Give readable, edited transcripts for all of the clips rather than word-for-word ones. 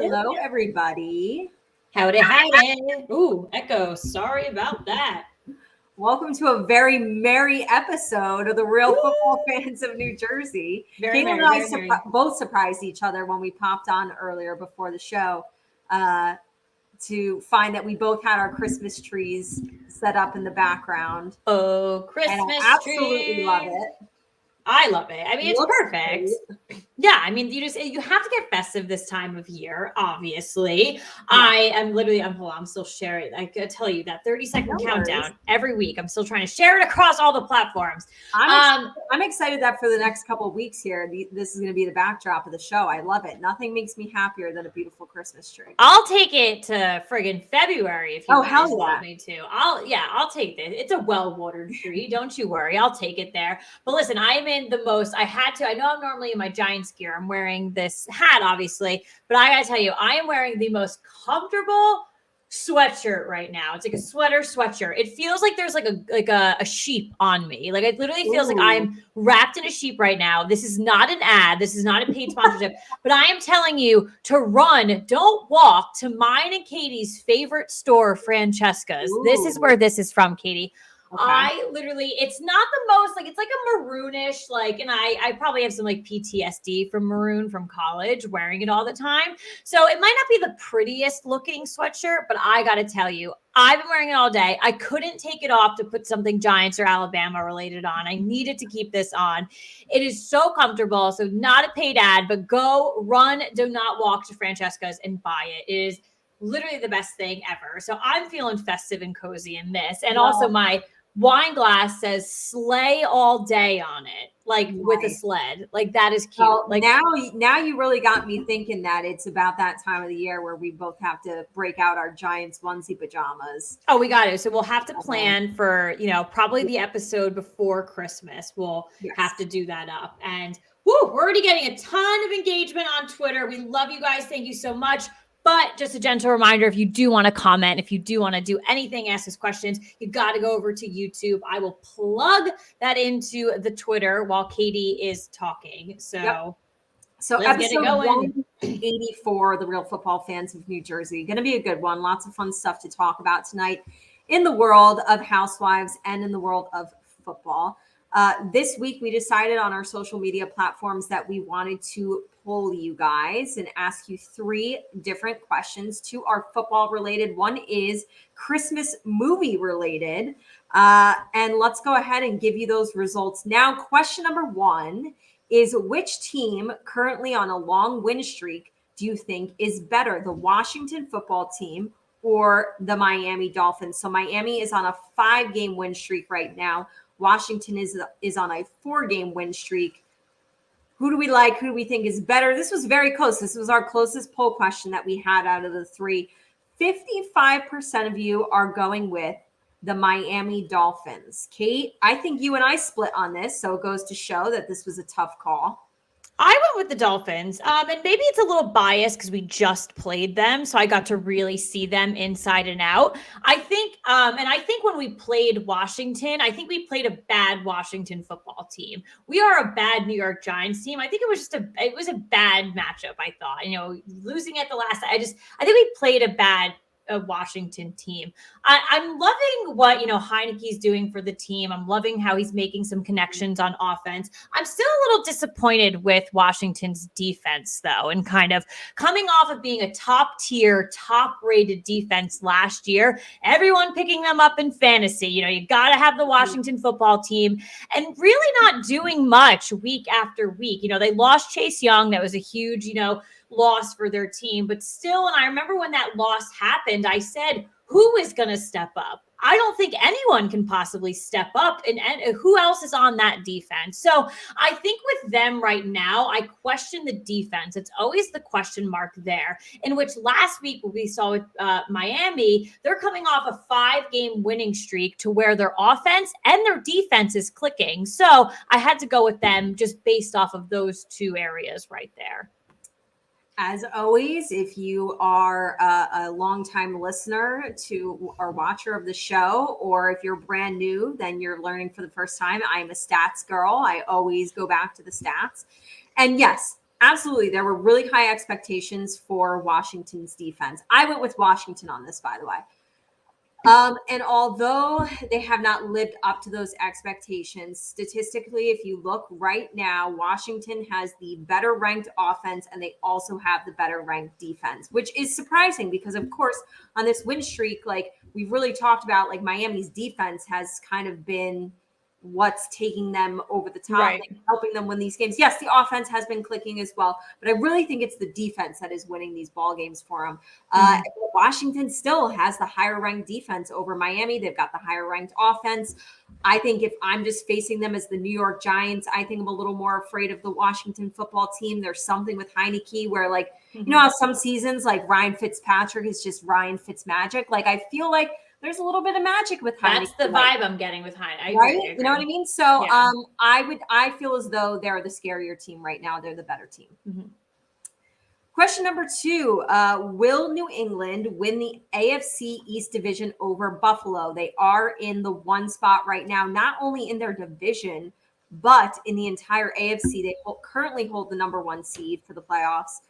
Hello, everybody. Howdy. Ooh, echo. Sorry about that. Welcome to a very merry episode of the Real Football Fans of New Jersey. Very Caitlin merry, and I both surprised each other when we popped on earlier before the show to find that we both had our Christmas trees set up in the background. Oh, Christmas and I absolutely tree. love it. I love it. I mean, it's perfect. Great. Yeah, I mean, you have to get festive this time of year, obviously. Yeah. I'm still sharing. I could tell you that 30-second countdown every week. I'm still trying to share it across all the platforms. I'm excited that for the next couple of weeks here, this is going to be the backdrop of the show. I love it. Nothing makes me happier than a beautiful Christmas tree. I'll take it to friggin' February if you guys want me to. I'll take it. It's a well-watered tree. Don't you worry. I'll take it there. But listen, I'm in the most. I know I'm normally in my Giants gear. I'm wearing this hat, obviously, but I gotta tell you, I am wearing the most comfortable sweatshirt right now. It's like a sweatshirt. It feels like there's like a sheep on me. Like it literally feels like I'm wrapped in a sheep right now. This is not an ad. This is not a paid sponsorship, but I am telling you to run, don't walk to mine and Katie's favorite store, Francesca's. This is where this is from, Katie. Okay. It's not the most, it's like a maroonish, and I probably have some PTSD from maroon from college wearing it all the time. So it might not be the prettiest looking sweatshirt, but I got to tell you, I've been wearing it all day. I couldn't take it off to put something Giants or Alabama related on. I needed to keep this on. It is so comfortable. So not a paid ad, but go run, do not walk to Francesca's and buy it. It is literally the best thing ever. So I'm feeling festive and cozy in this. And also my wine glass says sleigh all day on it, with a sled. That is cute. Well, now you really got me thinking that it's about that time of the year where we both have to break out our Giants onesie pajamas. Oh, we got to. So we'll have to plan for, probably the episode before Christmas. We'll have to do that up. And we're already getting a ton of engagement on Twitter. We love you guys. Thank you so much. But just a gentle reminder, if you do want to comment, if you do want to do anything, ask us questions, you got to go over to YouTube. I will plug that into the Twitter while Katie is talking. So episode 184, The Real Football Fans of New Jersey. Going to be a good one. Lots of fun stuff to talk about tonight in the world of housewives and in the world of football. This week, we decided on our social media platforms that we wanted to poll you guys and ask you 3 different questions. 2 are football related. 1 is Christmas movie related. And let's go ahead and give you those results now. Question number 1 is, which team currently on a long win streak do you think is better, the Washington football team or the Miami Dolphins? So Miami is on a 5-game win streak right now. Washington is on a 4-game win streak. Who do we like? Who do we think is better? This was very close. This was our closest poll question that we had out of the 3. 55% of you are going with the Miami Dolphins. Kate, I think you and I split on this, so it goes to show that this was a tough call. I went with the Dolphins, and maybe it's a little biased because we just played them, so I got to really see them inside and out. I think when we played Washington, I think we played a bad Washington football team. We are a bad New York Giants team. I think it was a bad matchup. I thought, losing at the last. I think we played a bad Washington team. I'm loving what Heineke's doing for the team. I'm loving how he's making some connections on offense. I'm still a little disappointed with Washington's defense, though, and kind of coming off of being a top-tier, top-rated defense last year. Everyone picking them up in fantasy. You got to have the Washington football team, and really not doing much week after week. They lost Chase Young. That was a huge, loss for their team, but still, and I remember when that loss happened, I said, who is going to step up? I don't think anyone can possibly step up, and who else is on that defense? So I think with them right now, I question the defense. It's always the question mark there, in which last week we saw with Miami, they're coming off a 5-game winning streak to where their offense and their defense is clicking. So I had to go with them just based off of those 2 areas right there. As always, if you are a longtime listener to or watcher of the show, or if you're brand new, then you're learning for the first time. I'm a stats girl. I always go back to the stats. And yes, Absolutely. There were really high expectations for Washington's defense. I went with Washington on this, by the way. And although they have not lived up to those expectations, statistically, if you look right now, Washington has the better ranked offense and they also have the better ranked defense, which is surprising because, of course, on this win streak, like we've really talked about, like Miami's defense has kind of been what's taking them over the top, Right. like helping them win these games. Yes, the offense has been clicking as well, but I really think it's the defense that is winning these ball games for them. Washington still has the higher ranked defense over Miami. They've got the higher ranked offense. I think if I'm just facing them as the New York Giants, I think I'm a little more afraid of the Washington football team. There's something with Heineke where, like, you know how some seasons like Ryan Fitzpatrick is just Ryan Fitzmagic? Like, I feel like there's a little bit of magic with Heineke. That's the vibe I'm getting with Heineke. Right? You know what I mean? So I feel as though they're the scarier team right now. They're the better team. Question number 2, will New England win the AFC East division over Buffalo? They are in the 1 spot right now, not only in their division, but in the entire AFC. They currently hold the number 1 seed for the playoffs.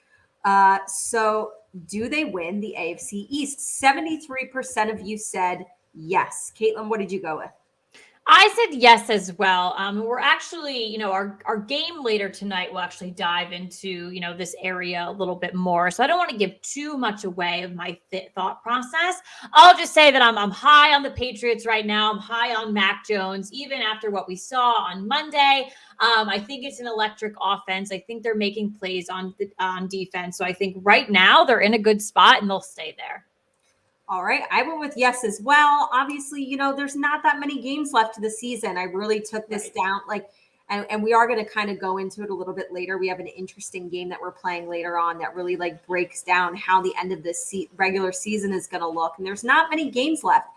So do they win the AFC East? 73% of you said yes. Caitlin, what did you go with? I said yes as well. We're actually, our game later tonight will actually dive into, this area a little bit more. So I don't want to give too much away of my thought process. I'll just say that I'm high on the Patriots right now. I'm high on Mac Jones, even after what we saw on Monday. I think it's an electric offense. I think they're making plays on defense. So I think right now they're in a good spot and they'll stay there. All right. I went with yes as well. Obviously, there's not that many games left to the season. I really took this down, and we are going to kind of go into it a little bit later. We have an interesting game that we're playing later on that really breaks down how the end of this regular season is going to look. And there's not many games left.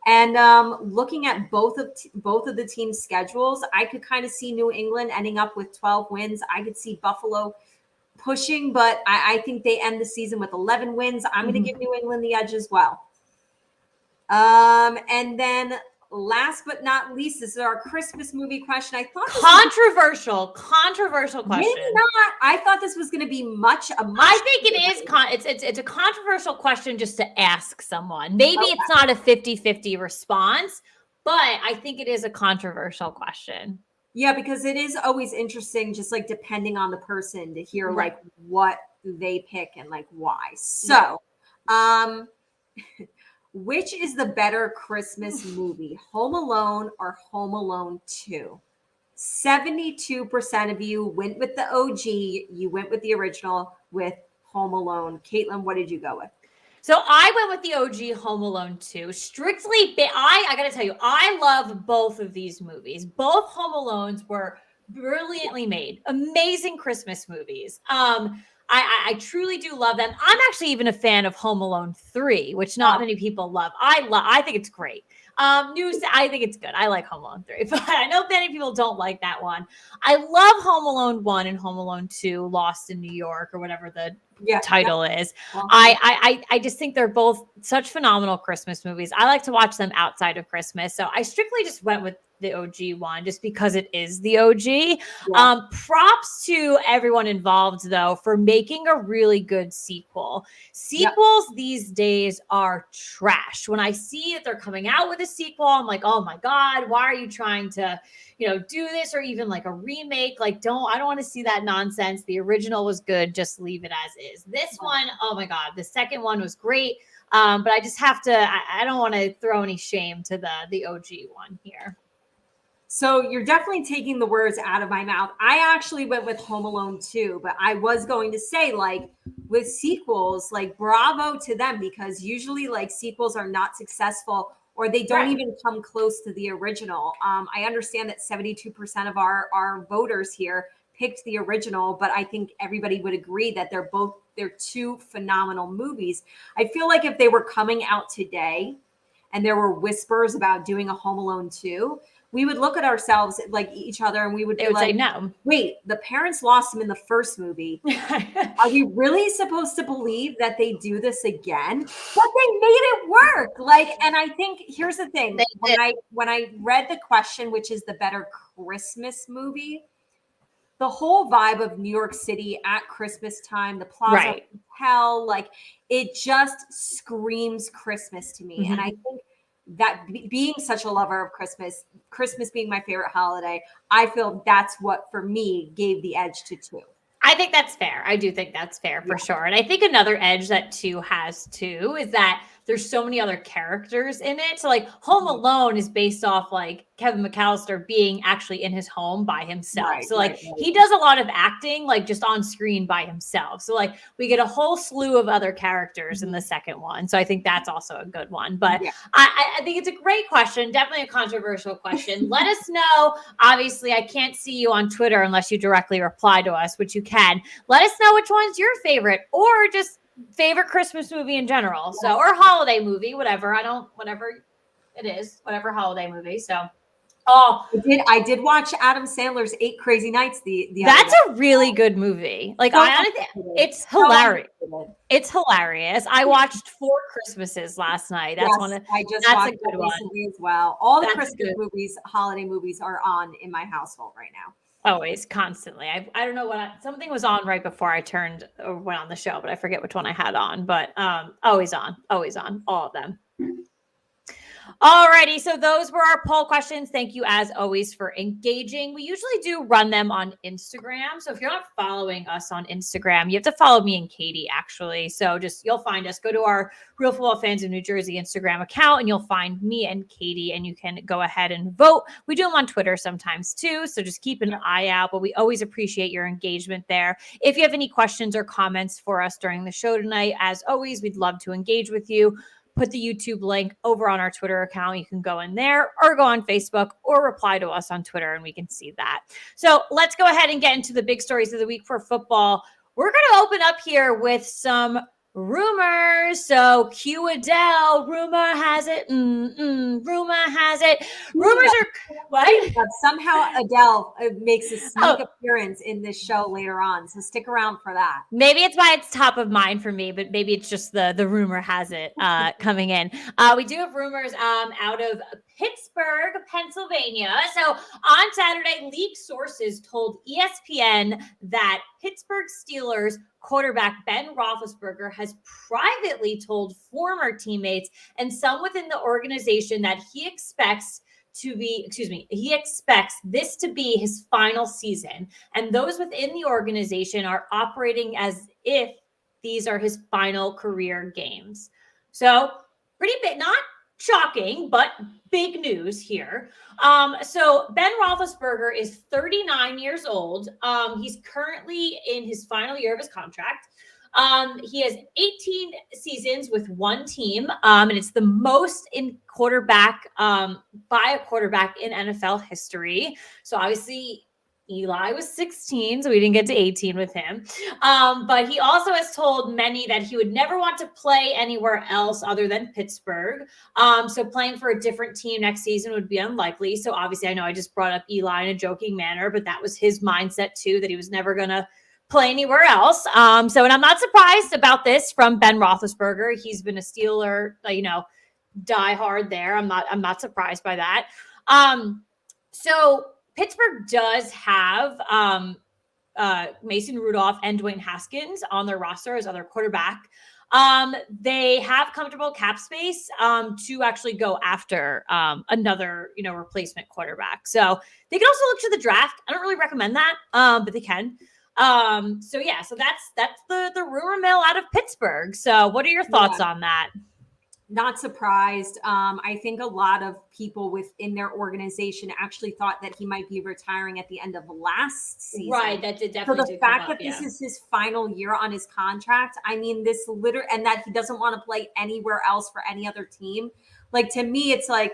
And looking at both of the teams' schedules, I could kind of see New England ending up with 12 wins. I could see Buffalo pushing, but I think they end the season with 11 wins. I'm going to give New England the edge as well. And then last but not least, this is our Christmas movie question. I thought controversial question. Maybe not. I thought this was going to be I think it is. It's a controversial question just to ask someone. Maybe it's not a 50-50 response, but I think it is a controversial question. Yeah, because it is always interesting, just depending on the person, to hear what they pick and why. So, which is the better Christmas movie, Home Alone or Home Alone 2? 72% of you went with the OG. You went with the original with Home Alone. Caitlin, what did you go with? So I went with the OG Home Alone 2. Strictly, I got to tell you, I love both of these movies. Both Home Alones were brilliantly made. Amazing Christmas movies. I truly do love them. I'm actually even a fan of Home Alone 3, which not many people love. I think it's great. I think it's good. I like Home Alone 3, but I know many people don't like that one. I love Home Alone 1 and Home Alone 2, Lost in New York, or whatever the title is. I just think they're both such phenomenal Christmas movies. I like to watch them outside of Christmas. So I strictly just went with the OG one just because it is the OG. Props to everyone involved though for making a really good sequel. Sequels these days are trash. When I see that they're coming out with a sequel, I'm like, oh my God, why are you trying to, do this, or even a remake? I don't want to see that nonsense. The original was good. Just leave it as is. This one, oh my God, the second one was great. But I just have to, I don't want to throw any shame to the OG one here. So you're definitely taking the words out of my mouth. I actually went with Home Alone 2, but I was going to say, with sequels, bravo to them, because usually sequels are not successful or they don't even come close to the original. I understand that 72% of our voters here picked the original, but I think everybody would agree that they're two phenomenal movies. I feel like if they were coming out today and there were whispers about doing a Home Alone 2, we would look at ourselves each other and we would say no. Wait, the parents lost him in the first movie. Are we really supposed to believe that they do this again? But they made it work. And I think here's the thing. When I read the question, which is the better Christmas movie, the whole vibe of New York City at Christmas time, the Plaza Hotel, like it just screams Christmas to me. And I think that being such a lover of Christmas being my favorite holiday, I feel that's what for me gave the edge to 2. I think that's fair. I do think that's fair for sure. And I think another edge that 2 has too is that there's so many other characters in it. So like Home Alone is based off like Kevin McAllister being actually in his home by himself. So like he does a lot of acting like just on screen by himself. So like we get a whole slew of other characters in the second one. So I think that's also a good one. But I think it's a great question. Definitely a controversial question. Let us know. Obviously, I can't see you on Twitter unless you directly reply to us, which you can. Let us know which one's your favorite or just favorite Christmas movie in general. So, or holiday movie, whatever. Whatever it is, whatever holiday movie. So, I did watch Adam Sandler's 8 Crazy Nights. That's a really good movie. Like I honestly, it's hilarious. It's hilarious. I watched 4 Christmases last night. That's I just watched a good one as well. All the Christmas movies, holiday movies are on in my household right now. Always, constantly. I don't know something was on right before I turned or went on the show, but I forget which one I had on. But always on, all of them. Alrighty, so those were our poll questions. Thank you, as always, for engaging. We usually do run them on Instagram. So if you're not following us on Instagram, you have to follow me and Katie, actually. So you'll find us. Go to our Real Football Fans of New Jersey Instagram account, and you'll find me and Katie, and you can go ahead and vote. We do them on Twitter sometimes, too. So just keep an eye out. But we always appreciate your engagement there. If you have any questions or comments for us during the show tonight, as always, we'd love to engage with you. Put the YouTube link over on our Twitter account. You can go in there or go on Facebook or reply to us on Twitter and we can see that. So let's go ahead and get into the big stories of the week for football. We're going to open up here with some rumors. So cue Adele. Rumor has it. Rumor has it. Rumors are what? But somehow Adele makes a sneak appearance in this show later on. So stick around for that. Maybe it's why it's top of mind for me, but maybe it's just the rumor has it coming in. We do have rumors out of Pittsburgh, Pennsylvania. So on Saturday, leaked sources told ESPN that Pittsburgh Steelers quarterback Ben Roethlisberger has privately told former teammates and some within the organization that he expects this to be his final season. And those within the organization are operating as if these are his final career games. So pretty big, not shocking, but big news here. So Ben Roethlisberger is 39 years old. He's currently in his final year of his contract. He has 18 seasons with one team, and it's the most in quarterback by a quarterback in NFL history. So obviously Eli was 16, so we didn't get to 18 with him. But he also has told many that he would never want to play anywhere else other than Pittsburgh. So playing for a different team next season would be unlikely. So obviously I know I just brought up Eli in a joking manner, but that was his mindset too, that he was never going to play anywhere else. And I'm not surprised about this from Ben Roethlisberger. He's been a Steeler, die hard there. I'm not surprised by that. So Pittsburgh does have Mason Rudolph and Dwayne Haskins on their roster as other quarterback. They have comfortable cap space to actually go after another, replacement quarterback. So they can also look to the draft. I don't really recommend that, but they can. So that's the rumor mill out of Pittsburgh. So what are your thoughts on that? Not surprised. I think a lot of people within their organization actually thought that he might be retiring at the end of last season. Right. That did definitely. So the fact that this is his final year on his contract, I mean, and that he doesn't want to play anywhere else for any other team. Like, to me, it's like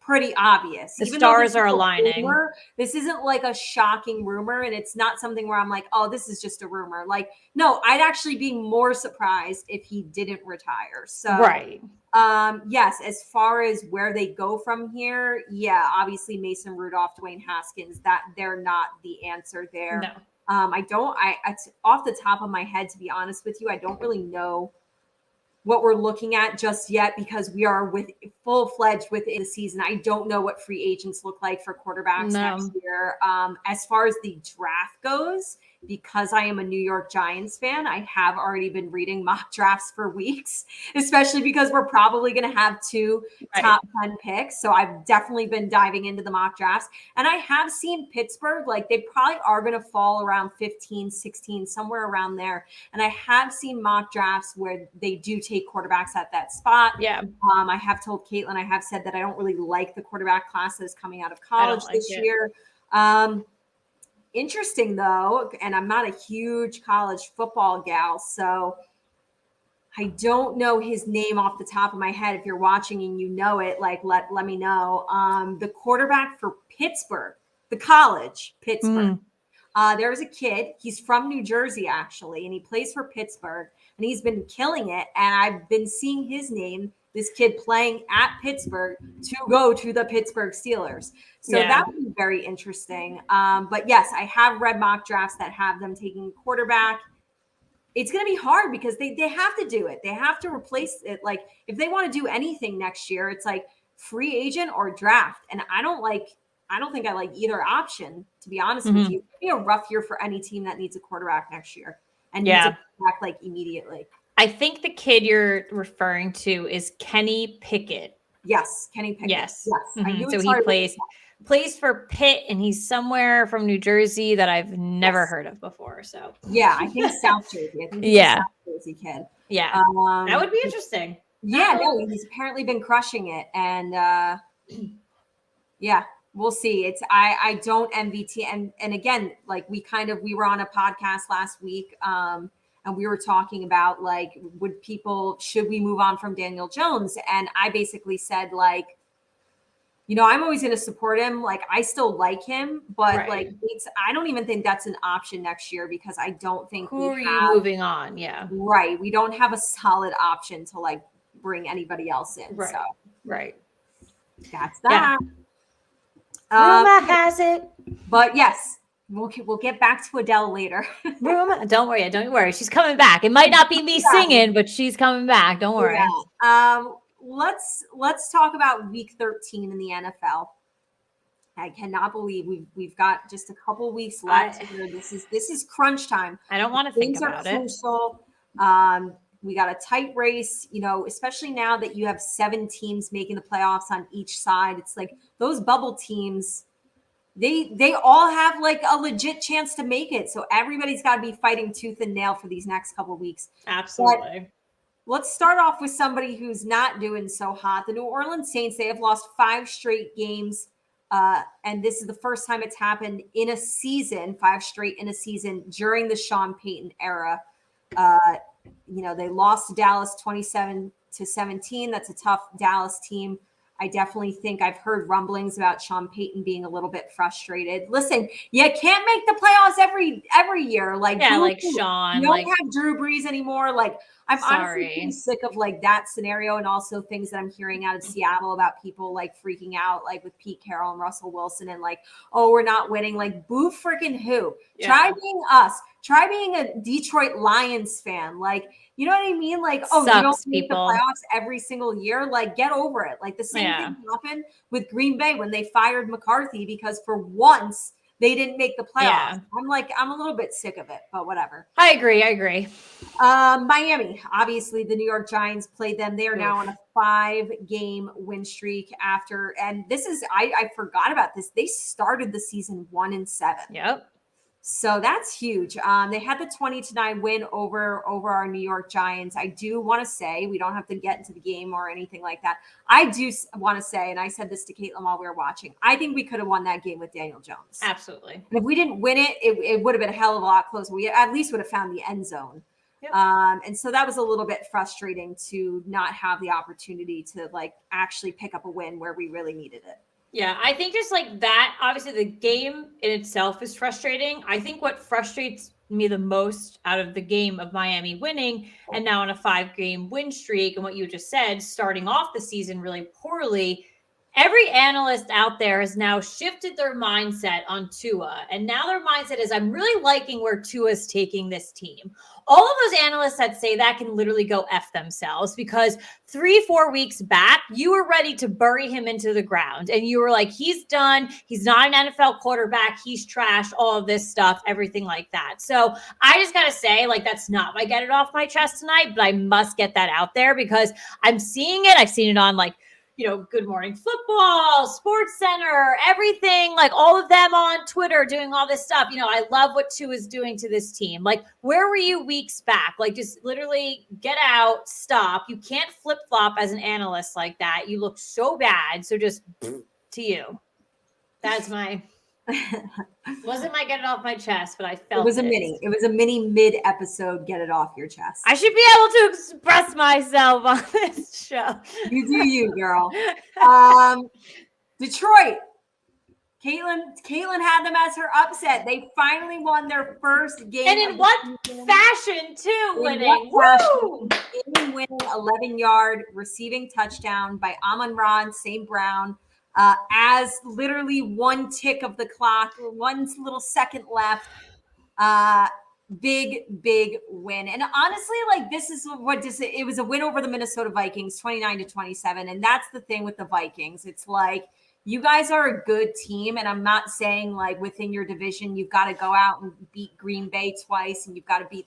pretty obvious. The stars are aligning. Rumor, this isn't like a shocking rumor, and it's not something where I'm like, oh, this is just a rumor. Like, no, I'd actually be more surprised if he didn't retire. So, right. Yes, as far as where they go from here, obviously Mason Rudolph, Dwayne Haskins, that they're not the answer there. No. It's off the top of my head, to be honest with you, I don't really know what we're looking at just yet because we are with full-fledged within the season. I don't know what free agents look like for quarterbacks next year. As far as the draft goes, because I am a New York Giants fan, I have already been reading mock drafts for weeks, especially because we're probably going to have 2 top 10 picks. So I've definitely been diving into the mock drafts. And I have seen Pittsburgh, like they probably are going to fall around 15, 16, somewhere around there. And I have seen mock drafts where they do take quarterbacks at that spot. Yeah. I have told Caitlin, I have said that I don't really like the quarterback classes coming out of college this year. Interesting though, and I'm not a huge college football gal, so I don't know his name off the top of my head. If you're watching and you know it, like let me know. The quarterback for Pittsburgh, the college Pittsburgh. There's a kid. He's from New Jersey actually, and he plays for Pittsburgh, and he's been killing it. And I've been seeing his name. This kid playing at Pittsburgh to go to the Pittsburgh Steelers. So that would be very interesting. But yes, I have read mock drafts that have them taking quarterback. It's going to be hard because they have to do it. They have to replace it. Like if they want to do anything next year, it's like free agent or draft. And I don't think I like either option, to be honest with you. It'd be a rough year for any team that needs a quarterback next year and needs a quarterback like immediately. I think the kid you're referring to is Kenny Pickett. Yes, Kenny Pickett. Yes. Mm-hmm. So he plays for Pitt, and he's somewhere from New Jersey that I've never heard of before. So yeah, I think South Jersey. I think he's a South Jersey kid. Yeah, that would be interesting. Yeah, no, he's apparently been crushing it, and yeah. We'll see. I don't envy and again, like we were on a podcast last week, and we were talking about like, should we move on from Daniel Jones? And I basically said like, I'm always going to support him. Like I still like him, but like I don't even think that's an option next year because I don't think moving on. Yeah. Right. We don't have a solid option to like bring anybody else in. Right. So that's that. Yeah. Rumor has it. But yes, we'll get back to Adele later. Don't worry. She's coming back. It might not be me singing, but she's coming back. Don't worry. Yeah. Let's talk about week 13 in the NFL. I cannot believe we've got just a couple weeks left here. This is crunch time. I don't want to think about it. Crucial. We got a tight race, especially now that you have 7 teams making the playoffs on each side. It's like those bubble teams, they all have like a legit chance to make it. So everybody's got to be fighting tooth and nail for these next couple of weeks. Absolutely. But let's start off with somebody who's not doing so hot. The New Orleans Saints, they have lost 5 straight games. And this is the first time it's happened in a season, 5 straight in a season during the Sean Payton era. They lost to Dallas 27-17. That's a tough Dallas team. I definitely think I've heard rumblings about Sean Payton being a little bit frustrated. Listen, you can't make the playoffs every year. Like Sean. You don't have Drew Brees anymore. Like I'm honestly sick of like that scenario, and also things that I'm hearing out of Seattle about people like freaking out, like with Pete Carroll and Russell Wilson, and like, oh, we're not winning. Like, boo freaking who? Yeah. Try being us. Try being a Detroit Lions fan. Like, you know what I mean? Like, oh, you don't make the playoffs every single year. Like, get over it. Like the same thing happened with Green Bay when they fired McCarthy because for once they didn't make the playoffs. Yeah. I'm a little bit sick of it, but whatever. I agree. Miami, obviously the New York Giants played them. They are now on a 5-game win streak and this is, I forgot about this. They started the season 1-7. Yep. So that's huge. They had the 20-9 win over our New York Giants. I do want to say, we don't have to get into the game or anything like that. I do want to say, and I said this to Caitlin while we were watching, I think we could have won that game with Daniel Jones. Absolutely. And if we didn't win it, it would have been a hell of a lot closer. We at least would have found the end zone. Yep. And so that was a little bit frustrating to not have the opportunity to like actually pick up a win where we really needed it. Yeah, I think just like that, obviously the game in itself is frustrating. I think what frustrates me the most out of the game of Miami winning and now on a 5-game win streak and what you just said, starting off the season really poorly every analyst out there has now shifted their mindset on Tua. And now their mindset is, I'm really liking where Tua's taking this team. All of those analysts that say that can literally go F themselves, because 3-4 weeks back, you were ready to bury him into the ground. And you were like, he's done. He's not an NFL quarterback. He's trash, all of this stuff, everything like that. So I just got to say, like, that's not my get it off my chest tonight, but I must get that out there because I'm seeing it. I've seen it on Good Morning Football, Sports Center, everything, like all of them on Twitter doing all this stuff. I love what Tua is doing to this team. Like, where were you weeks back? Like, just literally get out, stop. You can't flip-flop as an analyst like that. You look so bad. So just to you. That's wasn't my get it off my chest, but I felt it was a mini mid-episode get it off your chest. I should be able to express myself on this show. You do you, girl. Detroit. Caitlin had them as her upset. They finally won their first game. And in what fashion, too, winning? Woo! Winning 11-yard receiving touchdown by Amon-Ra St. Brown. As literally one tick of the clock, one little second left, big win. And honestly, like, this is it was a win over the Minnesota Vikings, 29-27. And that's the thing with the Vikings. It's like, you guys are a good team. And I'm not saying like within your division, you've got to go out and beat Green Bay twice and you've got to beat,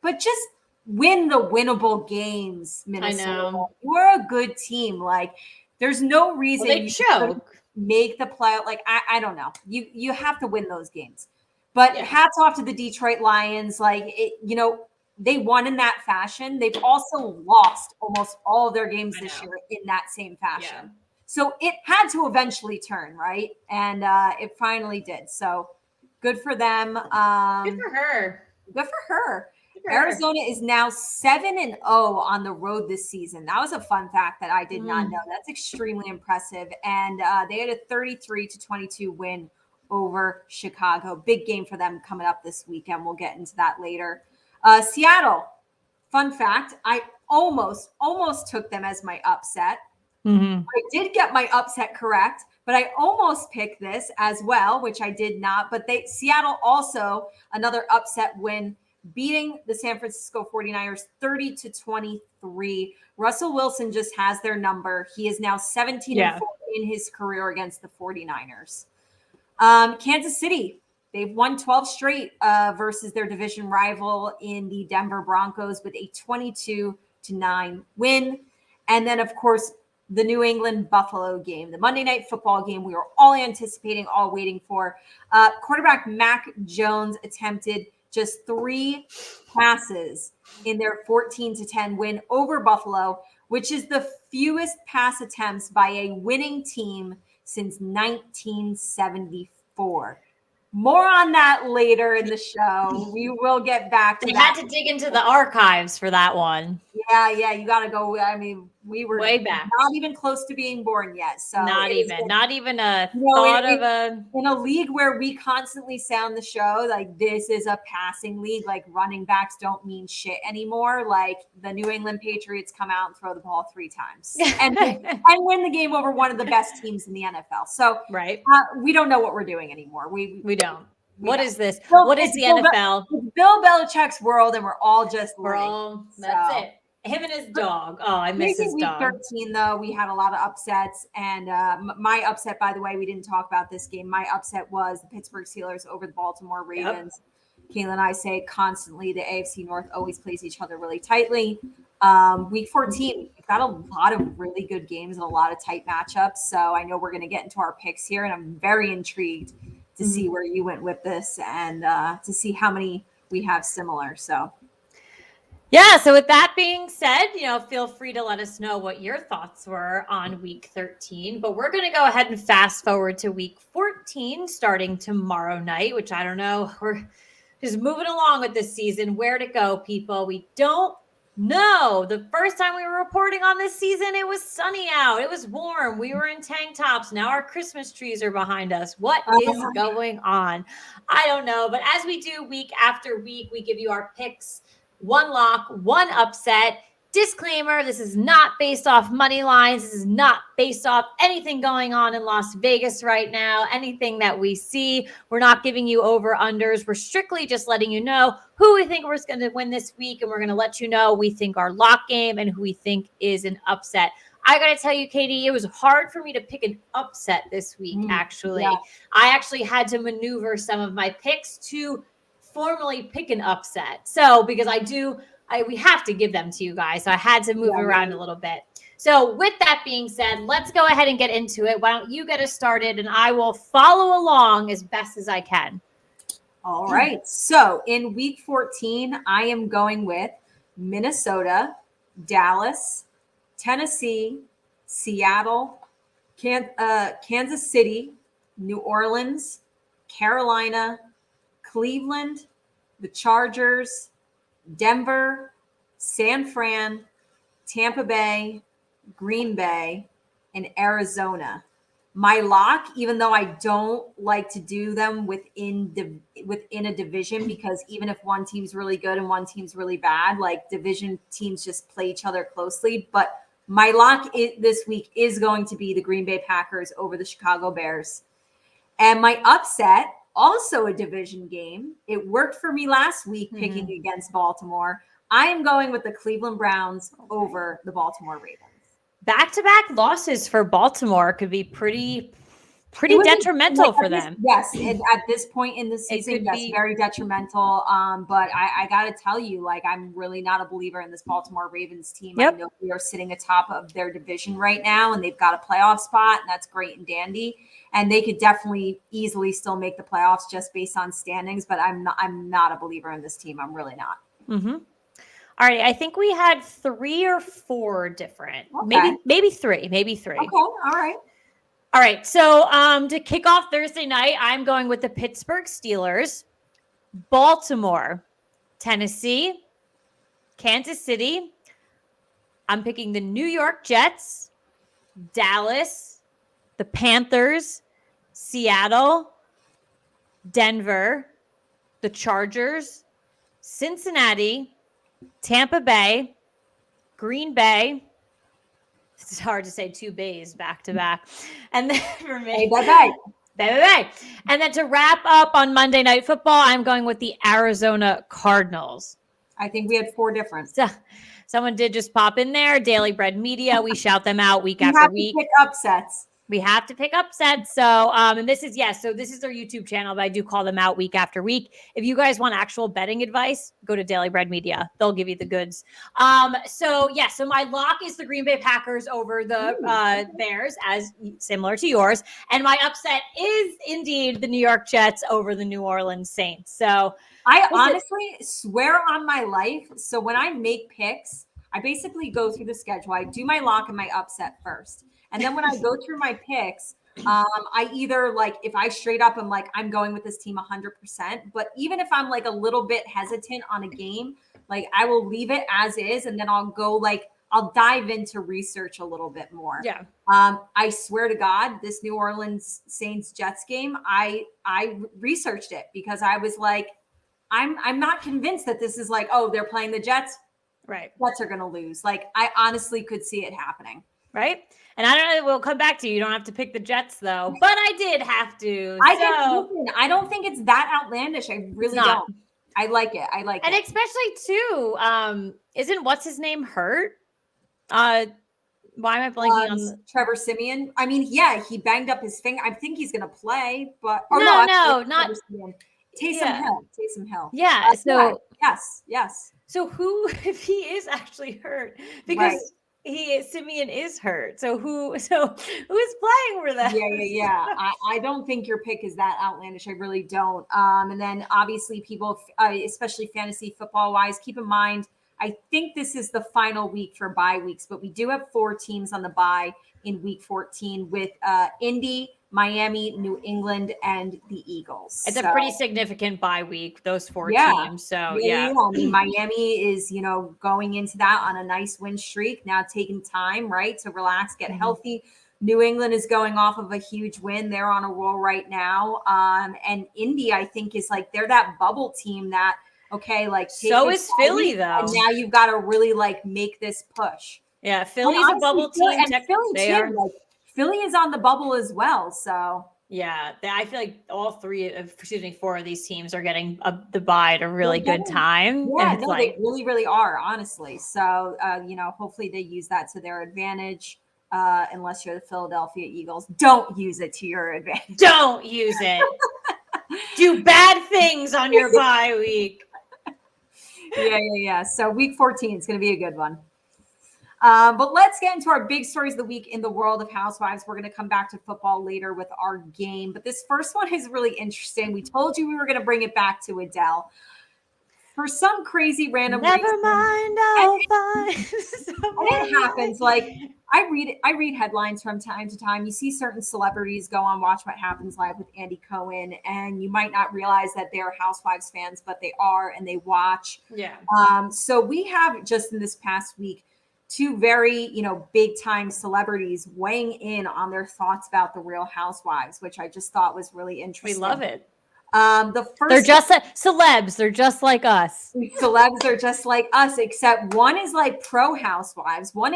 but just win the winnable games, Minnesota. I know. You're a good team. Like, there's no reason you should make the play. Like, I don't know. You have to win those games. But hats off to the Detroit Lions. Like, they won in that fashion. They've also lost almost all of their games this year in that same fashion. Yeah. So it had to eventually turn, right? And it finally did. So good for them. Good for her. Good for her. Arizona is now 7-0 on the road this season. That was a fun fact that I did not know. That's extremely impressive. And they had a 33-22 win over Chicago. Big game for them coming up this weekend. We'll get into that later. Seattle, fun fact, I almost took them as my upset. Mm-hmm. I did get my upset correct, but I almost picked this as well, which I did not. But Seattle also, another upset win, beating the San Francisco 49ers 30-23. Russell Wilson just has their number. He is now 17-4 in his career against the 49ers. Kansas City, they've won 12 straight versus their division rival in the Denver Broncos with a 22-9 win. And then, of course, the New England Buffalo game, the Monday Night Football game we were all anticipating, all waiting for. Quarterback Mac Jones attempted just 3 passes in their 14-10 win over Buffalo, which is the fewest pass attempts by a winning team since 1974. More on that later in the show. We will get back to that. You had to dig into the archives for that one. Yeah, you got to go. I mean, we were way back, not even close to being born yet. So not even a thought of a. In a league where we constantly sound the show, like, this is a passing league, like running backs don't mean shit anymore. Like, the New England Patriots come out and throw the ball 3 times and win the game over one of the best teams in the NFL. So right, we don't know what we're doing anymore. We don't. What is this? What is the NFL? It's Bill Belichick's world, and we're all just that's it. Him and his dog. Oh, I miss his dog. Week 13, though, we had a lot of upsets. And my upset, by the way, we didn't talk about this game. My upset was the Pittsburgh Steelers over the Baltimore Ravens. Yep. Kayla and I say constantly the AFC North always plays each other really tightly. Week 14, we've got a lot of really good games and a lot of tight matchups. So I know we're going to get into our picks here, and I'm very intrigued to see where you went with this and to see how many we have similar. So. Yeah. So with that being said, feel free to let us know what your thoughts were on week 13, but we're going to go ahead and fast forward to week 14 starting tomorrow night, which I don't know. We're just moving along with this season. Where to go, people? We don't know. The first time we were reporting on this season, it was sunny out. It was warm. We were in tank tops. Now our Christmas trees are behind us. What is going on? I don't know. But as we do week after week, we give you our picks. 1 lock, 1 upset. Disclaimer, this is not based off money lines. This is not based off anything going on in Las Vegas right now. Anything that we see, we're not giving you over-unders. We're strictly just letting you know who we think we're going to win this week, and we're going to let you know we think our lock game and who we think is an upset. I got to tell you, Katie, it was hard for me to pick an upset this week, actually. Yeah. I actually had to maneuver some of my picks to formally pick an upset. So, because we have to give them to you guys. So I had to move around a little bit. So with that being said, let's go ahead and get into it. Why don't you get us started and I will follow along as best as I can. All right. So in week 14, I am going with Minnesota, Dallas, Tennessee, Seattle, Kansas City, New Orleans, Carolina, Cleveland, the Chargers, Denver, San Fran, Tampa Bay, Green Bay, and Arizona. My lock, even though I don't like to do them within a division, because even if one team's really good and one team's really bad, like division teams just play each other closely. But my lock this week is going to be the Green Bay Packers over the Chicago Bears. And my upset, also a division game. It worked for me last week picking against Baltimore. I am going with the Cleveland Browns over the Baltimore Ravens. Back-to-back losses for Baltimore could be pretty detrimental for them. Yes, and at this point in the season, yes, very detrimental. But I got to tell you, like, I'm really not a believer in this Baltimore Ravens team. Yep. I know we are sitting atop of their division right now, and they've got a playoff spot, and that's great and dandy. And they could definitely easily still make the playoffs just based on standings. But I'm not a believer in this team. I'm really not. Mm-hmm. All right, I think we had 3 or 4 different, maybe three. Okay, all right. So to kick off Thursday night, I'm going with the Pittsburgh Steelers, Baltimore, Tennessee, Kansas City. I'm picking the New York Jets, Dallas, the Panthers, Seattle, Denver, the Chargers, Cincinnati, Tampa Bay, Green Bay. It's hard to say 2 bays back to back. And then for me, bye. And then to wrap up on Monday Night Football, I'm going with the Arizona Cardinals. I think we had 4 different. So, someone did just pop in there. Daily Bread Media. We shout them out week after week. We have to pick upsets. We have to pick upsets. So, and this is this is their YouTube channel, but I do call them out week after week. If you guys want actual betting advice, go to Daily Bread Media. They'll give you the goods. So my lock is the Green Bay Packers over the Bears, as similar to yours. And my upset is indeed the New York Jets over the New Orleans Saints. So I honestly swear on my life. So when I make picks, I basically go through the schedule. I do my lock and my upset first. And then when I go through my picks, I either if I straight up am like, I'm going with this team 100%, but even if I'm like a little bit hesitant on a game, like I will leave it as is. And then I'll go I'll dive into research a little bit more. Yeah. I swear to God, this New Orleans Saints Jets game, I researched it because I was like, I'm not convinced that this is they're playing the Jets. Right. Jets are going to lose. I honestly could see it happening. Right. And I don't know. We'll come back to you. You don't have to pick the Jets, though. But I did have to. I don't think it's that outlandish. I really don't. I like it. And especially, too, isn't what's his name hurt? Why am I blanking on Trevor Siemian? I mean, yeah, he banged up his finger. I think he's going to play, but not Taysom Hill. Yeah. So yes. So who, if he is actually hurt, because Simeon is hurt. So who is playing for that? Yeah. I don't think your pick is that outlandish. I really don't. And then obviously people, especially fantasy football wise, keep in mind, I think this is the final week for bye weeks, but we do have 4 teams on the bye in week 14 with Indy, Miami, New England, and the Eagles. It's a pretty significant bye week, those 4 teams. So yeah. I mean, Miami is, going into that on a nice win streak, now taking time, right, to relax, get healthy. New England is going off of a huge win. They're on a roll right now. And Indy, I think, is they're that bubble team that Okay, like so is Philly though, and now you've got to really like make this push. Yeah, Philly's a bubble team, and Philly too. Like Philly is on the bubble as well. So yeah, I feel like all 4 of these teams are getting the bye at a really good time. Yeah, no, they really, really are, honestly. So, hopefully they use that to their advantage. Unless you're the Philadelphia Eagles, don't use it to your advantage. Don't use it. Do bad things on your bye week. Yeah. So week 14 is going to be a good one. But let's get into our big stories of the week in the world of Housewives. We're going to come back to football later with our game. But this first one is really interesting. We told you we were going to bring it back to Adele. For some crazy random reason. Never mind, I'll find someone. And it happens. Like I read headlines from time to time. You see certain celebrities go on Watch What Happens Live with Andy Cohen, and you might not realize that they're Housewives fans, but they are, and they watch. Yeah. So we have just in this past week 2 very, big time celebrities weighing in on their thoughts about the Real Housewives, which I just thought was really interesting. We love it. They're just celebs. They're just like us. Celebs are just like us, except one is like pro Housewives. One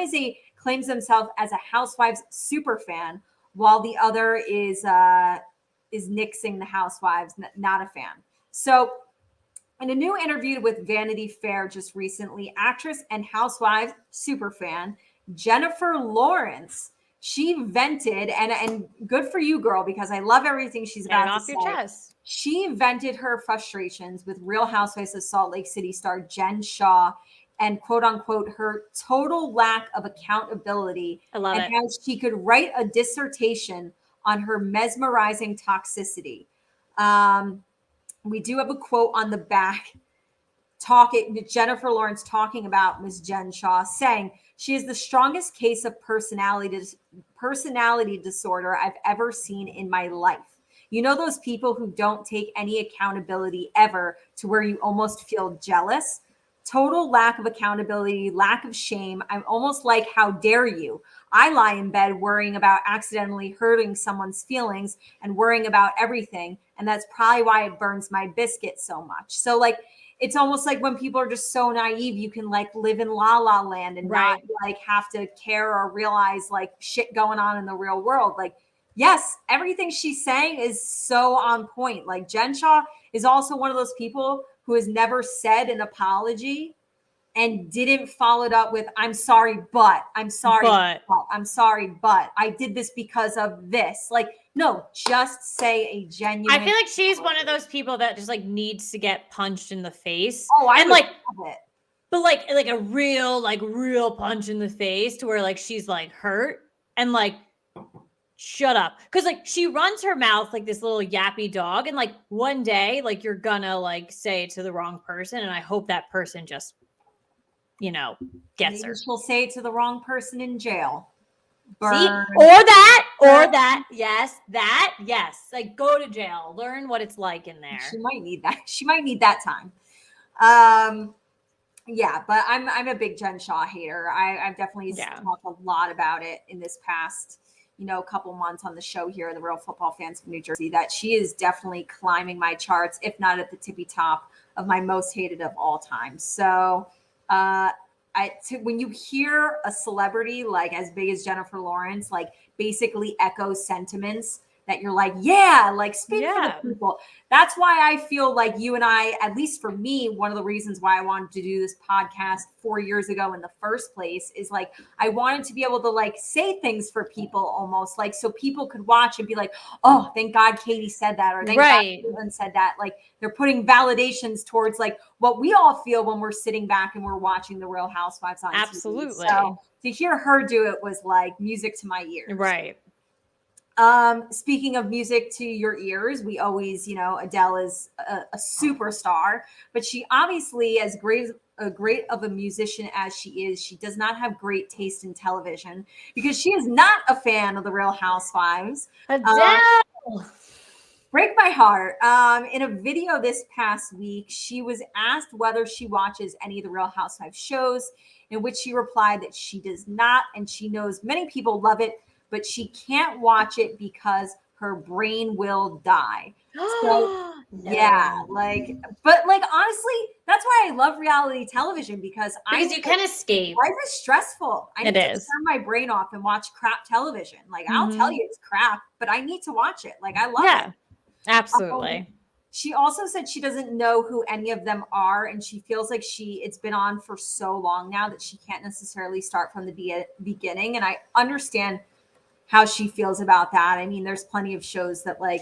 claims himself as a Housewives super fan, while the other is nixing the Housewives, not a fan. So in a new interview with Vanity Fair just recently, actress and Housewives superfan Jennifer Lawrence, she vented, and good for you, girl, because I love everything she's about to say. Your chest. She vented her frustrations with Real Housewives of Salt Lake City star Jen Shaw and quote unquote her total lack of accountability. I love and how she could write a dissertation on her mesmerizing toxicity. We do have a quote on the back Jennifer Lawrence talking about Ms. Jen Shaw, saying she is the strongest case of personality disorder I've ever seen in my life. You know those people who don't take any accountability ever to where you almost feel jealous? Total lack of accountability, lack of shame. I'm almost like, how dare you? I lie in bed worrying about accidentally hurting someone's feelings and worrying about everything. And that's probably why it burns my biscuit so much. So like, it's almost like when people are just so naive, you can like live in la la land and not like have to care or realize like shit going on in the real world. Like, yes, everything she's saying is so on point. Like Jen Shaw is also one of those people who has never said an apology and didn't follow it up with, I'm sorry, but I did this because of this. Like, no, just say a genuine. I feel like she's one of those people that just like needs to get punched in the face. Oh, I love it. But like a real punch in the face to where like she's like hurt and like, shut up. Because like she runs her mouth like this little yappy dog. And like one day, like you're gonna like say it to the wrong person. And I hope that person just, gets her. She'll say it to the wrong person in jail. Burn. See? Or that. Yes. Like go to jail. Learn what it's like in there. She might need that. She might need that time. Yeah, but I'm a big Jen Shaw hater. I've definitely talked a lot about it in this past couple months on the show here, the Real Football Fans of New Jersey, that she is definitely climbing my charts, if not at the tippy top of my most hated of all time. So when you hear a celebrity like as big as Jennifer Lawrence, like basically echo sentiments that you're like, yeah, like speak for the people. That's why I feel like you and I, at least for me, one of the reasons why I wanted to do this podcast 4 years ago in the first place is like, I wanted to be able to like say things for people almost like, so people could watch and be like, oh, thank God Katie said that. Or thank God Caitlin said that. Like they're putting validations towards like what we all feel when we're sitting back and we're watching the Real Housewives on Absolutely. TV. So to hear her do it was like music to my ears. Right. Speaking of music to your ears, we always, Adele is a superstar, but she obviously, as great of a musician as she is, she does not have great taste in television because she is not a fan of the Real Housewives. Adele! Break my heart. In a video this past week, she was asked whether she watches any of the Real Housewives shows, in which she replied that she does not, and she knows many people love it, but she can't watch it because her brain will die. So Yeah, like, but like honestly, that's why I love reality television because you can escape. Life is stressful. I need to is. turn my brain off and watch crap television. Like I'll tell you it's crap, but I need to watch it. Like I love it. Absolutely. She also said she doesn't know who any of them are, and she feels like it's been on for so long now that she can't necessarily start from the beginning. And I understand how she feels about that. I mean, there's plenty of shows that like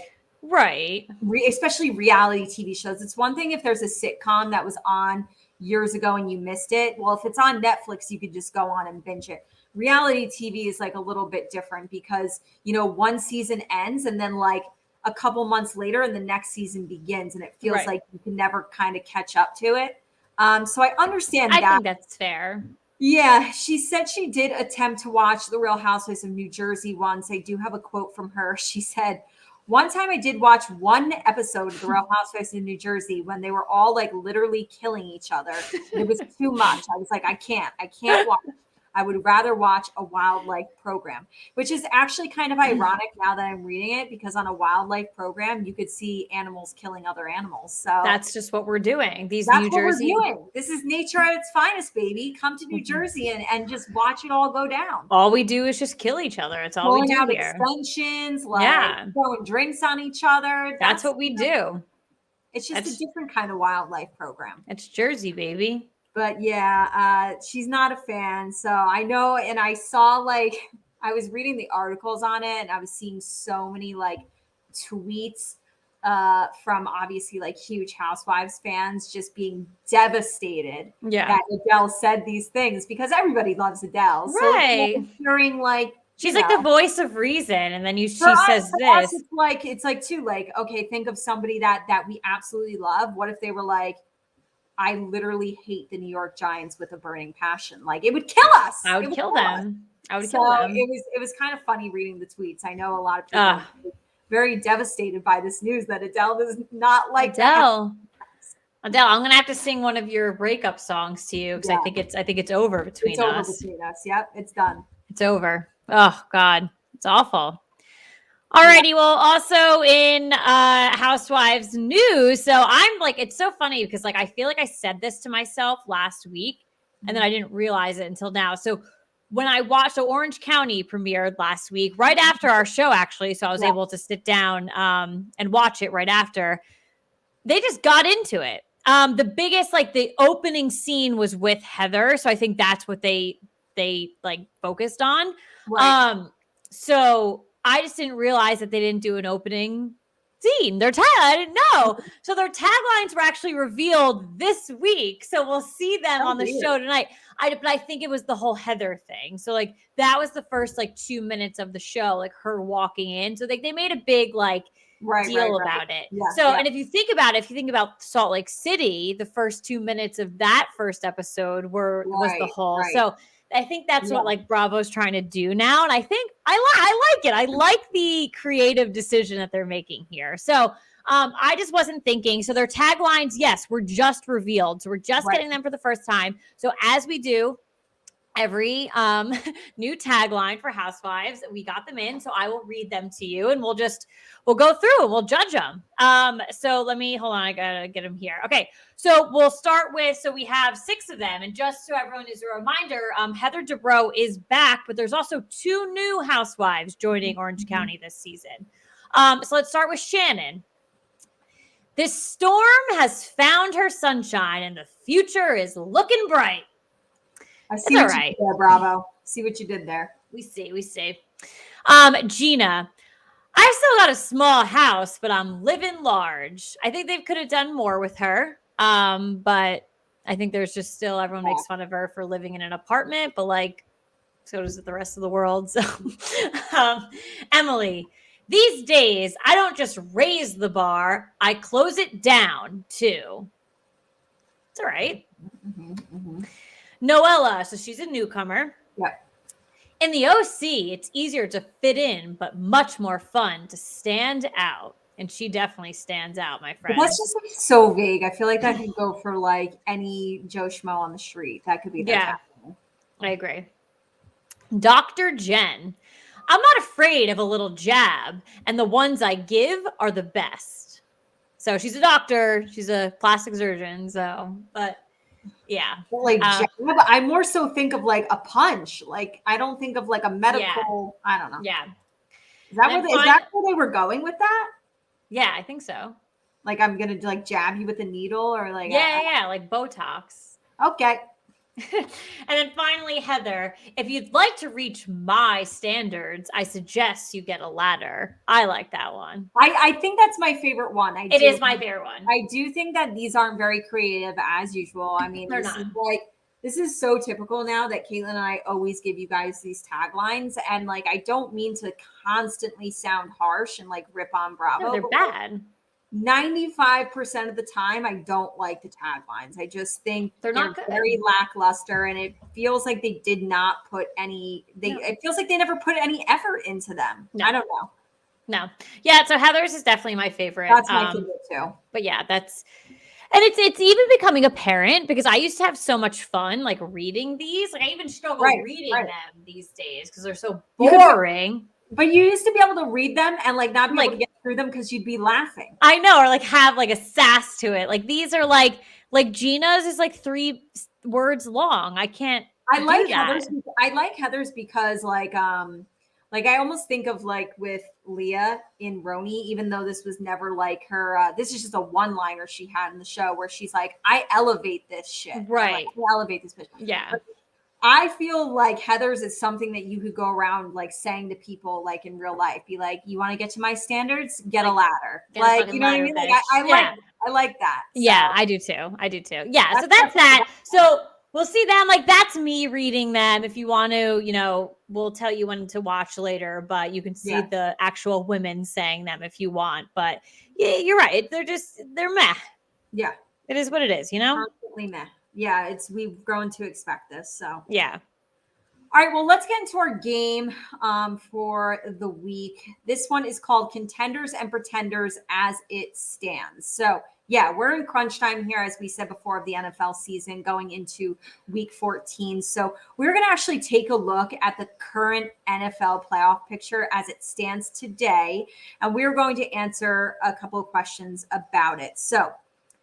especially reality TV shows. It's one thing if there's a sitcom that was on years ago and you missed it. Well, if it's on Netflix, you could just go on and binge it. Reality TV is like a little bit different because, one season ends and then like a couple months later and the next season begins and it feels like you can never kind of catch up to it. So I understand that. I think that's fair. Yeah, she said she did attempt to watch The Real Housewives of New Jersey once. I do have a quote from her. She said, "One time I did watch one episode of The Real Housewives of New Jersey when they were all like literally killing each other. It was too much. I was like, I can't watch. I would rather watch a wildlife program," which is actually kind of ironic now that I'm reading it because on a wildlife program, you could see animals killing other animals. So that's just what we're doing. That's what we're doing. This is nature at its finest, baby. Come to New Jersey and just watch it all go down. All we do is just kill each other. It's all we do out here. Extensions, like throwing drinks on each other. That's what we do. It's just a different kind of wildlife program. It's Jersey, baby. But yeah, she's not a fan. So I know, and I saw like I was reading the articles on it, and I was seeing so many like tweets from obviously like huge Housewives fans just being devastated that Adele said these things because everybody loves Adele. So hearing like she's like the voice of reason, and then she says this. It's like too like, okay, think of somebody that we absolutely love. What if they were like, I literally hate the New York Giants with a burning passion. Like it would kill us. I would kill them. I would kill them. It was kind of funny reading the tweets. I know a lot of people are very devastated by this news that Adele does not like Adele, I'm gonna have to sing one of your breakup songs to you because I think it's over between us. It's over between us. Yep, it's done. It's over. Oh God, it's awful. Alrighty, well, also in Housewives news, so I'm like, it's so funny because like I feel like I said this to myself last week, and then I didn't realize it until now. So when I watched, Orange County premiered last week, right after our show, actually, so I was able to sit down and watch it right after. They just got into it. The biggest, like the opening scene was with Heather, so I think that's what they like focused on. Right. So I just didn't realize that they didn't do an opening scene. I didn't know. So their taglines were actually revealed this week. So we'll see them on the show tonight. But I think it was the whole Heather thing. So like that was the first like 2 minutes of the show, like her walking in. So they made a big like deal about it. Yeah, so and if you think about Salt Lake City, the first 2 minutes of that first episode was the whole. Right. So I think that's what like Bravo's trying to do now. And I think I like it. I like the creative decision that they're making here. So I just wasn't thinking. So their taglines, yes, were just revealed. So we're just getting them for the first time. So as we do every new tagline for Housewives, we got them in. So I will read them to you and we'll go through and we'll judge them. So hold on. I gotta get them here. Okay. So we'll start with, so we have 6 of them. And just so everyone is a reminder, Heather Dubrow is back, but there's also 2 new Housewives joining Orange County this season. So let's start with Shannon. This storm has found her sunshine and the future is looking bright. I see what you did there, Bravo. See what you did there. We see. Gina, I've still got a small house, but I'm living large. I think they could have done more with her. But I think there's just still, everyone makes fun of her for living in an apartment, but like, so does the rest of the world. So, Emily, these days, I don't just raise the bar, I close it down too. It's all right. Noella, so she's a newcomer. Yeah. In the OC, it's easier to fit in, but much more fun to stand out. And she definitely stands out, my friend. But that's just like so vague. I feel like that could go for like any Joe Schmo on the street. That could be their tagline. I agree. Dr. Jen, I'm not afraid of a little jab, and the ones I give are the best. So she's a doctor. She's a plastic surgeon. So, but yeah. Like jab, I more so think of like a punch. Like I don't think of like a medical. I don't know. Yeah. Is that where they were going with that? Yeah, I think so. Like I'm gonna like jab you with a needle or like like Botox. Okay. And then finally, Heather, if you'd like to reach my standards, I suggest you get a ladder. I like that one. I think that's my favorite one. It is my favorite one. I do think that these aren't very creative as usual. I mean, this is so typical now that Caitlin and I always give you guys these taglines. And like, I don't mean to constantly sound harsh and like rip on Bravo. No, they're bad. 95% of the time, I don't like the taglines. I just think they're not good. Very lackluster, and it feels like they did not put any. It feels like they never put any effort into them. No. I don't know. No, yeah. So Heather's is definitely my favorite. That's my favorite too. But yeah, and it's even becoming apparent because I used to have so much fun like reading these. Like I even struggle reading them these days because they're so boring. But you used to be able to read them and like not be able to get through them because you'd be laughing. I know, or like have like a sass to it. Like these are like Gina's is like 3 words long. I can't. I like Heather's because like I almost think of like with Leah in Roni, even though this was never like her. This is just a one-liner she had in the show where she's like, "I elevate this shit." Right. I elevate this bitch. Yeah. But I feel like Heather's is something that you could go around like saying to people like in real life, be like, you want to get to my standards, get a ladder. Like, you know what I mean? Like I like that. So. Yeah, I do too. Yeah. So that's that. So we'll see them. Like that's me reading them. If you want to, we'll tell you when to watch later, but you can see the actual women saying them if you want. But yeah, you're right. They're meh. Yeah. It is what it is, Constantly meh. Yeah, we've grown to expect this. So yeah. All right, well, let's get into our game for the week. This one is called Contenders and Pretenders as it stands. So yeah, we're in crunch time here, as we said before, of the NFL season going into week 14. So we're going to actually take a look at the current NFL playoff picture as it stands today. And we're going to answer a couple of questions about it. So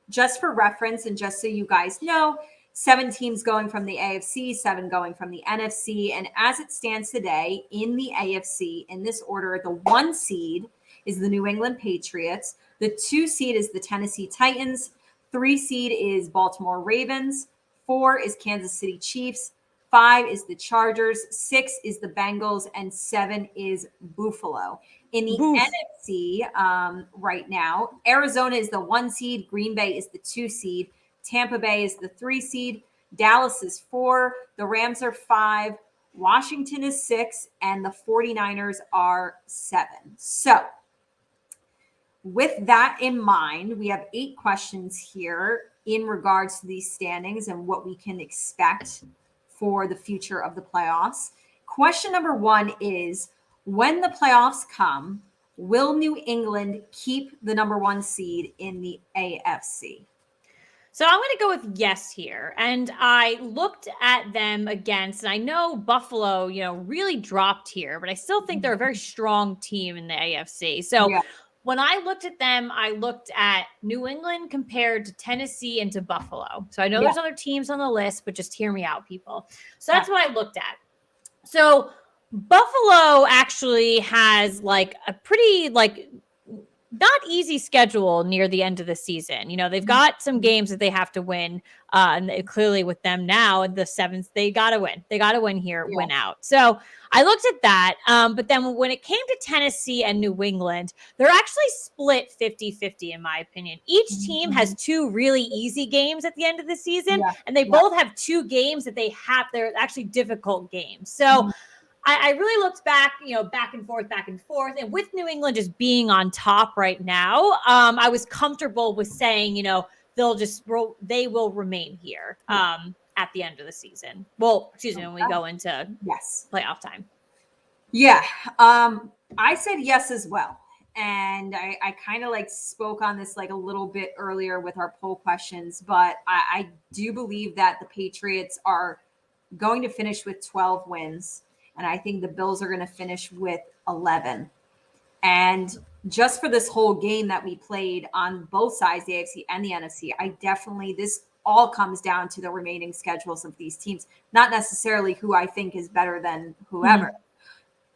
just for reference, and just so you guys know, 7 teams going from the AFC, 7 going from the NFC. And as it stands today in the AFC, in this order, the 1 seed is the New England Patriots. The 2 seed is the Tennessee Titans. 3 seed is Baltimore Ravens. 4 is Kansas City Chiefs. 5 is the Chargers. 6 is the Bengals. And 7 is Buffalo. In the NFC right now, Arizona is the 1 seed. Green Bay is the 2 seed. Tampa Bay is the 3 seed. Dallas is 4. The Rams are 5. Washington is 6. And the 49ers are 7. So with that in mind, we have 8 questions here in regards to these standings and what we can expect for the future of the playoffs. Question number 1 is, when the playoffs come, will New England keep the number 1 seed in the AFC? So I'm going to go with yes here. And I looked at them against, and I know Buffalo, really dropped here, but I still think they're a very strong team in the AFC. So when I looked at them, I looked at New England compared to Tennessee and to Buffalo. So I know there's other teams on the list, but just hear me out, people. So that's what I looked at. So Buffalo actually has like a pretty not easy schedule near the end of the season. They've got some games that they have to win. And clearly with them now in the 7th, they got to win. They got to win here, win out. So I looked at that. But then when it came to Tennessee and New England, they're actually split 50-50 in my opinion. Each team has 2 really easy games at the end of the season. And they both have 2 games that they're actually difficult games. So I really looked back, back and forth. And with New England just being on top right now, I was comfortable with saying, they will remain here at the end of the season. Well, excuse me, when we go into playoff time. Yeah. I said yes as well. And I kind of spoke on this a little bit earlier with our poll questions, but I do believe that the Patriots are going to finish with 12 wins. And I think the Bills are going to finish with 11. And just for this whole game that we played on both sides, the AFC and the NFC, this all comes down to the remaining schedules of these teams, not necessarily who I think is better than whoever.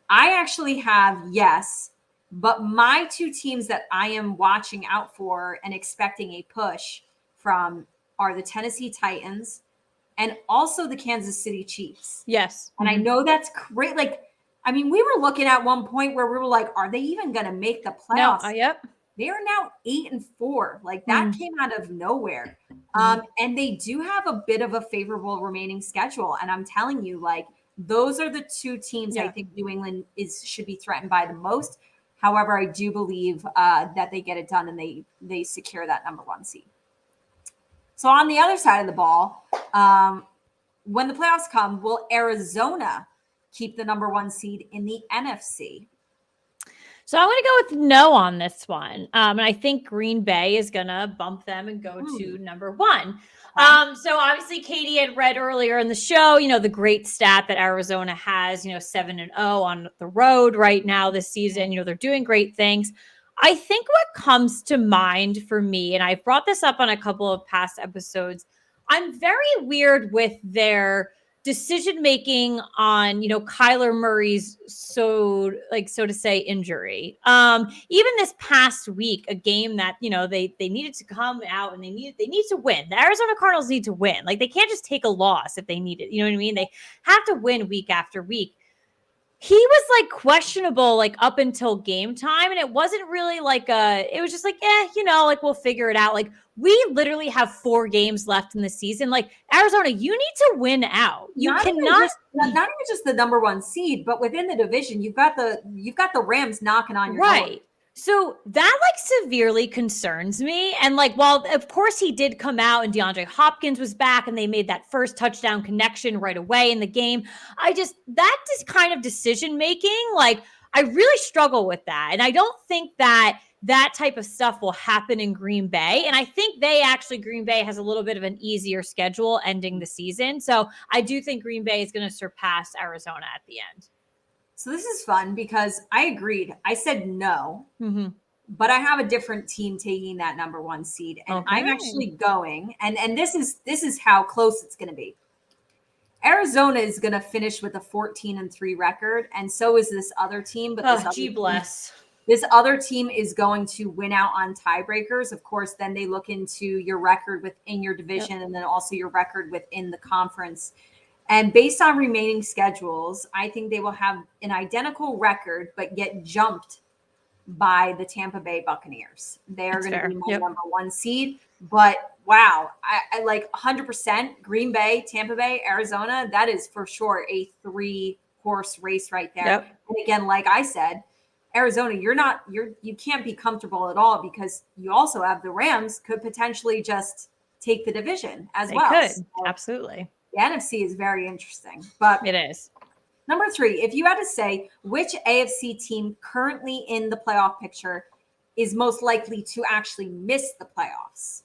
I actually have, yes, but my two teams that I am watching out for and expecting a push from are the Tennessee Titans and also the Kansas City Chiefs. Yes. And I know that's great. Like, I mean, we were looking at one point where we were like, are they even going to make the playoffs? No, yep. They are now 8-4. Like that came out of nowhere. And they do have a bit of a favorable remaining schedule. And I'm telling you, like, those are the two teams I think New England should be threatened by the most. However, I do believe that they get it done and they secure that number 1 seed. So on the other side of the ball, when the playoffs come, will Arizona keep the number 1 seed in the NFC? So I'm going to go with no on this one. And I think Green Bay is going to bump them and go to number 1. So obviously Katie had read earlier in the show, the great stat that Arizona has, 7-0 on the road right now this season. They're doing great things. I think what comes to mind for me, and I brought this up on a couple of past episodes, I'm very weird with their decision-making on, Kyler Murray's so to say injury. Even this past week, a game that, they needed to come out and they need to win. The Arizona Cardinals need to win. Like they can't just take a loss if they need it. You know what I mean? They have to win week after week. He was like questionable, like up until game time. And it wasn't really it was just like, we'll figure it out. Like we literally have 4 games left in the season. Like Arizona, you need to win out. Not even just the number 1 seed, but within the division, you've got the Rams knocking on your door. So that severely concerns me. And while of course he did come out and DeAndre Hopkins was back and they made that first touchdown connection right away in the game, that kind of decision making, I really struggle with that. And I don't think that type of stuff will happen in Green Bay. And I think Green Bay has a little bit of an easier schedule ending the season. So I do think Green Bay is going to surpass Arizona at the end. So this is fun because I agreed. I said no, but I have a different team taking that number 1 seed. And I'm actually going, and this is how close it's going to be. Arizona is going to finish with a 14-3 record, and so is this other team. But this other team is going to win out on tiebreakers. Of course, then they look into your record within your division and then also your record within the conference. And based on remaining schedules, I think they will have an identical record, but get jumped by the Tampa Bay Buccaneers. They are going to be my number 1 seed. But wow, I like 100% Green Bay, Tampa Bay, Arizona. That is for sure a 3-horse race right there. And again, like I said, Arizona, you can't be comfortable at all because you also have the Rams could potentially just take the division as well. They could. So, absolutely. The NFC is very interesting, but it is. Number 3, if you had to say which AFC team currently in the playoff picture is most likely to actually miss the playoffs?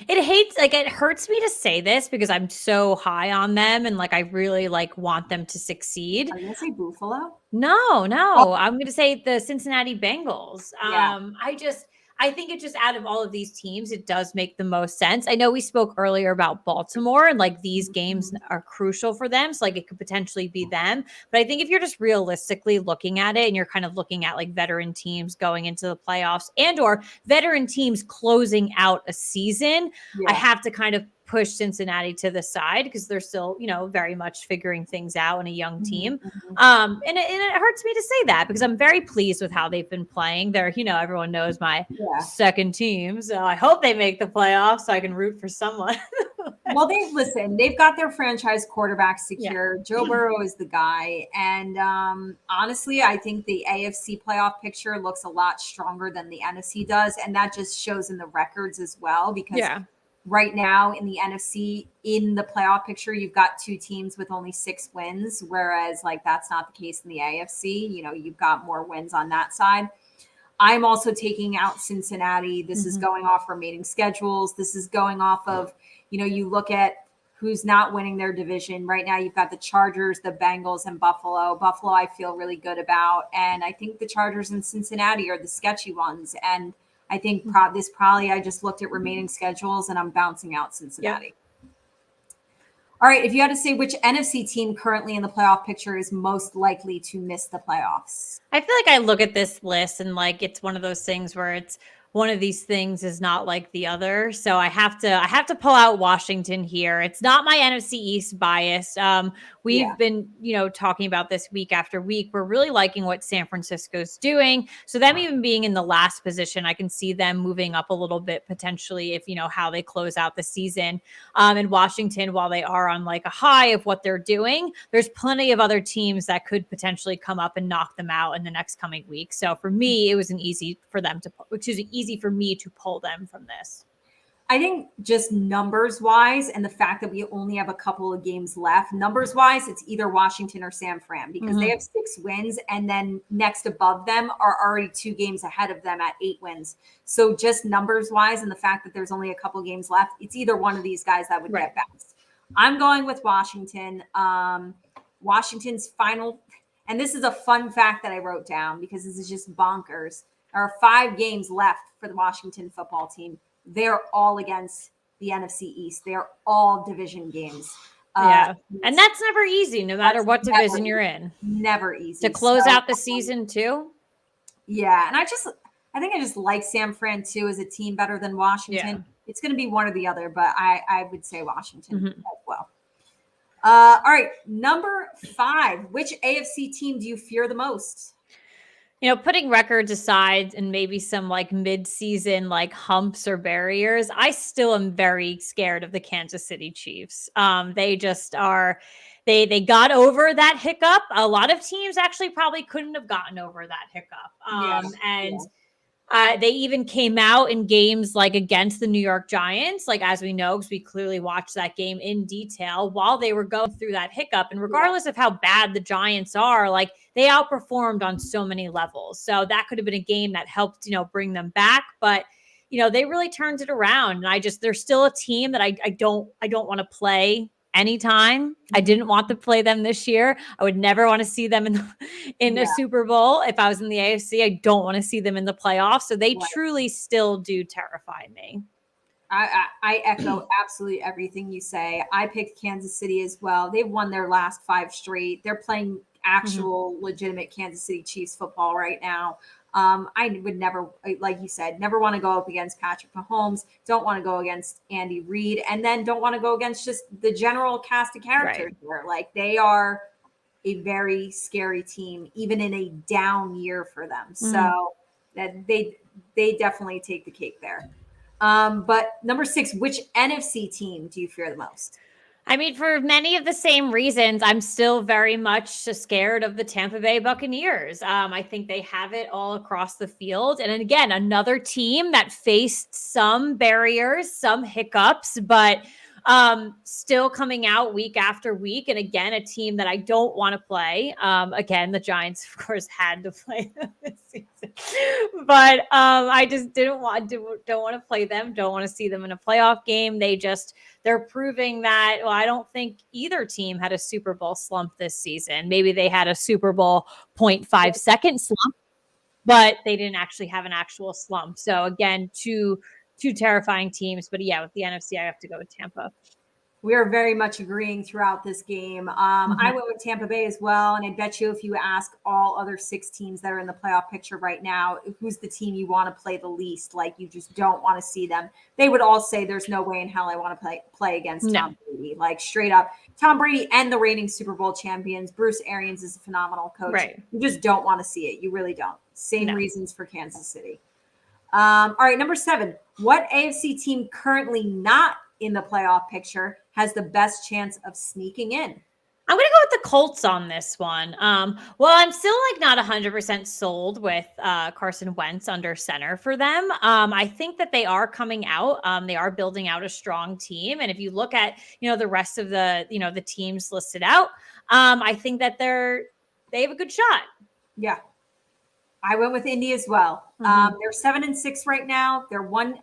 It hurts me to say this because I'm so high on them and I really want them to succeed. Are you going to say Buffalo? No. Oh. I'm going to say the Cincinnati Bengals. I think it just out of all of these teams, it does make the most sense. I know we spoke earlier about Baltimore and these games are crucial for them. So it could potentially be them. But I think if you're just realistically looking at it and you're kind of looking at veteran teams going into the playoffs and or veteran teams closing out a season, I have to kind of push Cincinnati to the side because they're still, very much figuring things out in a young team. And it hurts me to say that because I'm very pleased with how they've been playing. They're, everyone knows my second team. So I hope they make the playoffs so I can root for someone. Well, they've got their franchise quarterback secure. Joe Burrow is the guy. And honestly, I think the AFC playoff picture looks a lot stronger than the NFC does. And that just shows in the records as well because right now in the NFC, in the playoff picture, you've got 2 teams with only 6 wins, whereas that's not the case in the AFC. You've got more wins on that side. I'm also taking out Cincinnati. This is going off remaining schedules. This is going off of, you look at who's not winning their division. Right now, you've got the Chargers, the Bengals, and Buffalo. Buffalo, I feel really good about. And I think the Chargers and Cincinnati are the sketchy ones. And I think I just looked at remaining schedules and I'm bouncing out Cincinnati. Yep. All right. If you had to say which NFC team currently in the playoff picture is most likely to miss the playoffs? I feel like I look at this list and like it's one of those things where it's one of these things is not like the other. So I have to pull out Washington here. It's not my NFC East bias. We've been, talking about this week after week. We're really liking what San Francisco's doing. So them even being in the last position, I can see them moving up a little bit potentially if, how they close out the season. And Washington, while they are on like a high of what they're doing, there's plenty of other teams that could potentially come up and knock them out in the next coming week. So for me, it was easy for me to pull them from this. I think just numbers wise and the fact that we only have a couple of games left, numbers wise, it's either Washington or San Fran because they have 6 wins and then next above them are already 2 games ahead of them at 8 wins. So just numbers wise and the fact that there's only a couple of games left, it's either one of these guys that would get bounced. I'm going with Washington. Washington's final, and this is a fun fact that I wrote down because this is just bonkers. There are 5 games left for the Washington football team. They're all against the NFC East. They're all division games. And that's never easy, no matter what division you're in. Never easy. To close out the season too? Yeah, and I think I just like San Fran too as a team better than Washington. Yeah. It's going to be one or the other, but I would say Washington as well. All right, number 5. Which AFC team do you fear the most? Putting records aside and maybe some like mid-season like humps or barriers, I still am very scared of the Kansas City Chiefs. They just are. They got over that hiccup. A lot of teams actually probably couldn't have gotten over that hiccup. They even came out in games like against the New York Giants, like as we know, because we clearly watched that game in detail while they were going through that hiccup. And regardless of how bad the Giants are, like they outperformed on so many levels. So that could have been a game that helped, bring them back. But, they really turned it around. And they're still a team that I don't want to play anytime. I didn't want to play them this year. I would never want to see them in the Super Bowl. If I was in the AFC, I don't want to see them in the playoffs. So they truly still do terrify me. I echo absolutely everything you say. I picked Kansas City as well. They've won their last 5 straight. They're playing actual legitimate Kansas City Chiefs football right now. I would never, like you said, never want to go up against Patrick Mahomes, don't want to go against Andy Reid, and then don't want to go against just the general cast of characters here. Like they are a very scary team, even in a down year for them. So that they definitely take the cake there. But number 6, which NFC team do you fear the most? I mean, for many of the same reasons, I'm still very much scared of the Tampa Bay Buccaneers. I think they have it all across the field. And again, another team that faced some barriers, some hiccups, but still coming out week after week. And again, a team that I don't want to play. Again, the Giants, of course, had to play them this season. But I just don't want to play them. Don't want to see them in a playoff game. They're proving that, I don't think either team had a Super Bowl slump this season. Maybe they had a Super Bowl 0.5 second slump, but they didn't actually have an actual slump. So again, two terrifying teams. But yeah, with the NFC, I have to go with Tampa. We are very much agreeing throughout this game. I went with Tampa Bay as well. And I bet you if you ask all other 6 teams that are in the playoff picture right now, who's the team you want to play the least, like you just don't want to see them, they would all say there's no way in hell I want to play against Tom Brady. Like straight up, Tom Brady and the reigning Super Bowl champions. Bruce Arians is a phenomenal coach. Right. You just don't want to see it. You really don't. Same reasons for Kansas City. All right, number 7. What AFC team currently not in the playoff picture has the best chance of sneaking in? I'm going to go with the Colts on this one. Well, I'm still not 100% sold with Carson Wentz under center for them. I think that they are coming out. They are building out a strong team. And if you look at, the rest of the, the teams listed out, I think that they have a good shot. Yeah. I went with Indy as well. They're 7-6 right now. They're one.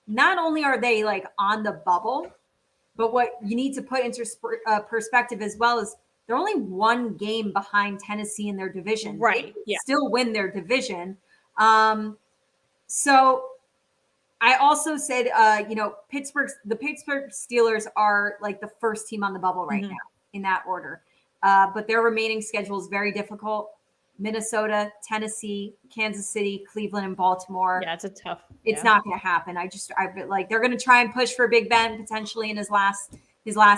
Not only are they on the bubble, But what you need to put into perspective as well is they're only one game behind Tennessee in their division. Right. They still win their division. So I also said, the Pittsburgh Steelers are like the first team on the bubble right now in that order. But their remaining schedule is very difficult. Minnesota, Tennessee, Kansas City, Cleveland, and Baltimore. Yeah, it's a tough. It's not going to happen. They're going to try and push for Big Ben potentially in his last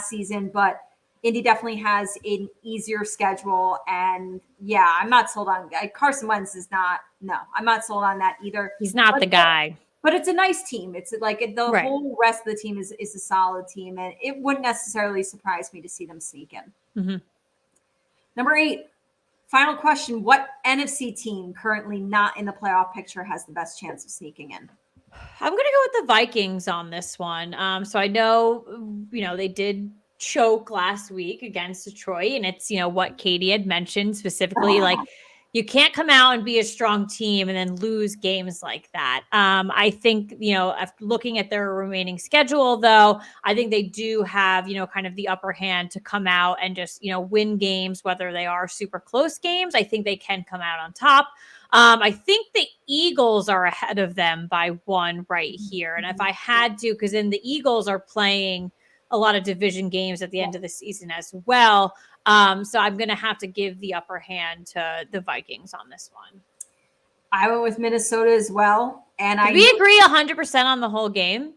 season, but Indy definitely has an easier schedule. And yeah, I'm not sold on Carson Wentz is not. No, I'm not sold on that either. He's not the guy. But it's a nice team. It's like the whole rest of the team is a solid team, and it wouldn't necessarily surprise me to see them sneak in. Number 8. Final question. What NFC team currently not in the playoff picture has the best chance of sneaking in? I'm going to go with the Vikings on this one. So I know, they did choke last week against Detroit, and it's, what Katie had mentioned specifically, like you can't come out and be a strong team and then lose games like that. I think, looking at their remaining schedule, though, I think they do have, kind of the upper hand to come out and just, win games, whether they are super close games. I think they can come out on top. I think the Eagles are ahead of them by 1 right here. And if I had to, because then the Eagles are playing a lot of division games at the end of the season as well. So I'm going to have to give the upper hand to the Vikings on this one. I went with Minnesota as well. And Did we agree 100% on the whole game?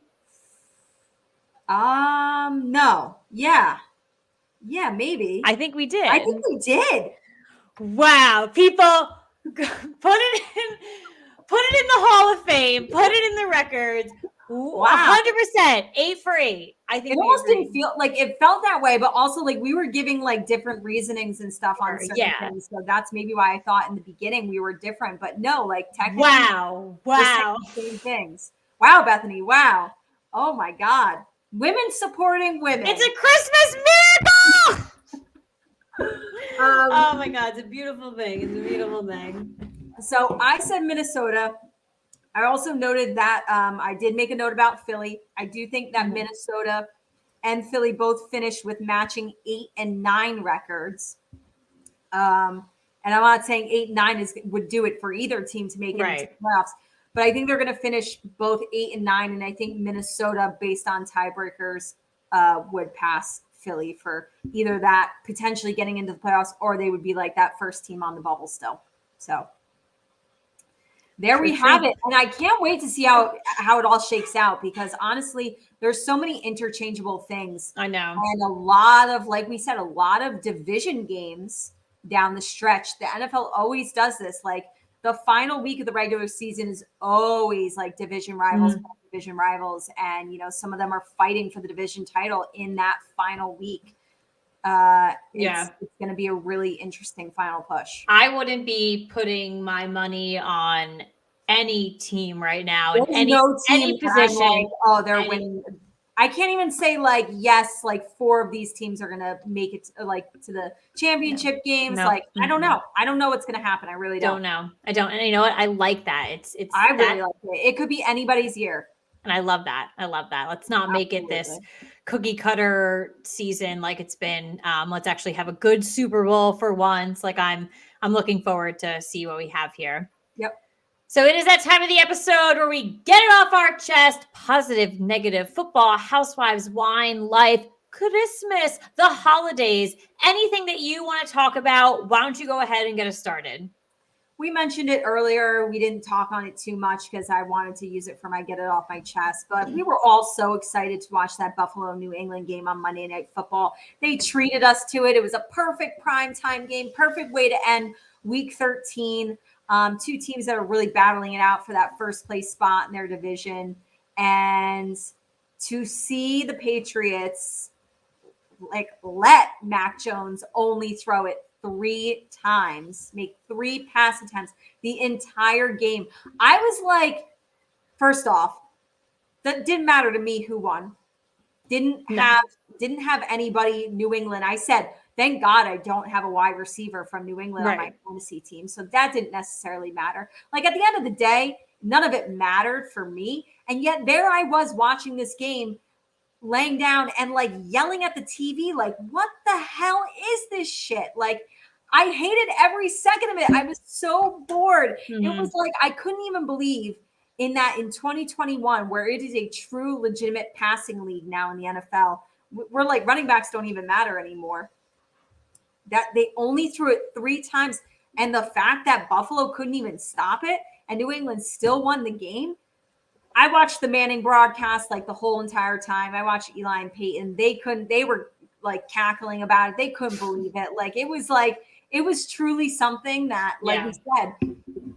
No. Yeah, maybe. I think we did. I think we did. Wow. People, put it in the Hall of Fame. Put it in the records. Wow. 100%. 8 for 8. I think it almost didn't feel like it felt that way, but also like we were giving like different reasonings and stuff on certain things. So that's maybe why I thought in the beginning we were different, but no, like technically wow. Same things. Wow, Bethany. Wow. Oh my God. Women supporting women. It's a Christmas miracle. Oh my God. It's a beautiful thing. So I said Minnesota. I also noted that I did make a note about Philly. I do think that Minnesota and Philly both finished with matching 8 and 9 records. And I'm not saying 8 and 9 would do it for either team to make it into the playoffs, but I think they're going to finish both 8 and 9. And I think Minnesota, based on tiebreakers, would pass Philly for either that potentially getting into the playoffs, or they would be like that first team on the bubble still. So there we have it. And I can't wait to see how it all shakes out, because honestly, there's so many interchangeable things. I know. And a lot of, like we said, a lot of division games down the stretch. The NFL always does this. Like the final week of the regular season is always like division rivals. And, some of them are fighting for the division title in that final week. It's going to be a really interesting final push. I wouldn't be putting my money on any team right now in any position. Like, they're winning. I can't even say like, yes, like 4 of these teams are going to make it to the championship games. No. Like, I don't know. I don't know what's going to happen. I really don't know. I don't. And you know what? I like that. I really like it. It could be anybody's year. And I love that. Let's not make it this cookie cutter season like it's been. Let's actually have a good Super Bowl for once. Like I'm looking forward to see what we have here. Yep. So it is that time of the episode where we get it off our chest. Positive, negative, football, housewives, wine, life, Christmas, the holidays, anything that you want to talk about. Why don't you go ahead and get us started? We mentioned it earlier. We didn't talk on it too much because I wanted to use it for my get it off my chest. But we were all so excited to watch that Buffalo New England game on Monday Night Football. They treated us to it. It was a perfect primetime game, perfect way to end Week 13. 2 teams that are really battling it out for that first place spot in their division. And to see the Patriots let Mac Jones only throw it 3 times, make 3 pass attempts the entire game. I was like, first off, that didn't matter to me who won. Didn't have anybody New England. I said, thank God I don't have a wide receiver from New England on my fantasy team. So that didn't necessarily matter. Like at the end of the day, none of it mattered for me. And yet there I was watching this game laying down and like yelling at the TV, like, what the hell is this shit? Like, I hated every second of it. I was so bored. It was like, I couldn't even believe in 2021, where it is a true legitimate passing league now in the NFL, we're like, running backs don't even matter anymore. That they only threw it 3 times. And the fact that Buffalo couldn't even stop it and New England still won the game. I watched the Manning broadcast like the whole entire time. I watched Eli and Peyton. They were like cackling about it. They couldn't believe it. It was truly something that, like we said,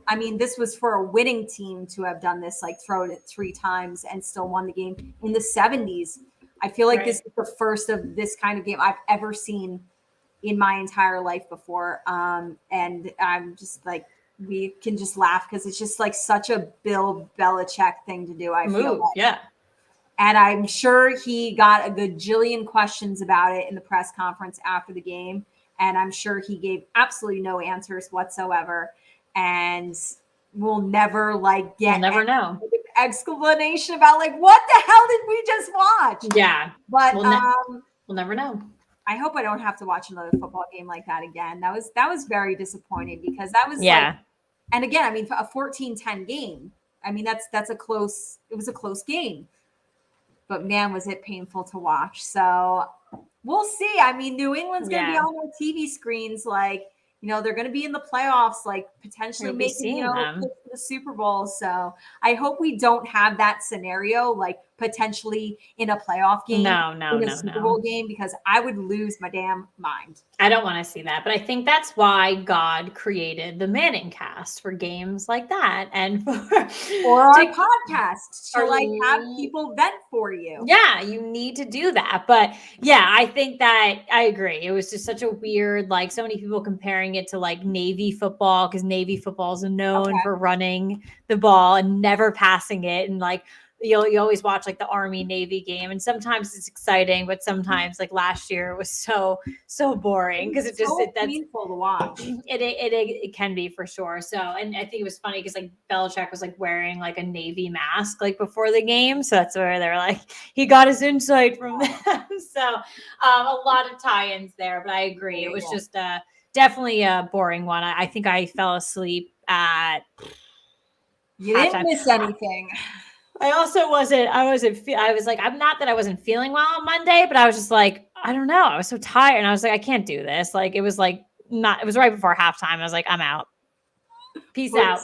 I mean, this was for a winning team to have done this, like throw it 3 times and still won the game in the 70s. I feel like this is the first of this kind of game I've ever seen in my entire life before. And I'm just like, we can just laugh because it's just like such a Bill Belichick thing to do. I feel like. Yeah. And I'm sure he got a gajillion questions about it in the press conference after the game. And I'm sure he gave absolutely no answers whatsoever. And we'll never know explanation about like, what the hell did we just watch? Yeah. But we'll never know. I hope I don't have to watch another football game like that again. That was very disappointing because that was like, and again, I mean, a 14-10 game. I mean, it was a close game, but man, was it painful to watch. So we'll see. I mean, New England's going to be on their TV screens. Like, you know, they're going to be in the playoffs, like potentially making, the Super Bowl. So I hope we don't have that scenario, like potentially in a playoff game, in a Super Bowl game, because I would lose my damn mind. I don't want to see that, but I think that's why God created the Manning cast for games like that, and for our podcast to like have people vent for you. Yeah, you need to do that. But yeah, I think that I agree. It was just such a weird, like so many people comparing it to like Navy football, because Navy football is known for running the ball and never passing it, and like you always watch like the Army Navy game, and sometimes it's exciting, but sometimes like last year it was so boring because that's painful to watch. It can be for sure. So, and I think it was funny because like Belichick was like wearing like a Navy mask like before the game, so that's where they're like he got his insight from them. So a lot of tie-ins there, but I agree, it was just definitely a boring one. I think I fell asleep at. You didn't miss anything. I was like, I'm not that I wasn't feeling well on Monday, but I was just like, I don't know. I was so tired. And I was like, I can't do this. Like, it was right before halftime. I was like, I'm out. Peace out.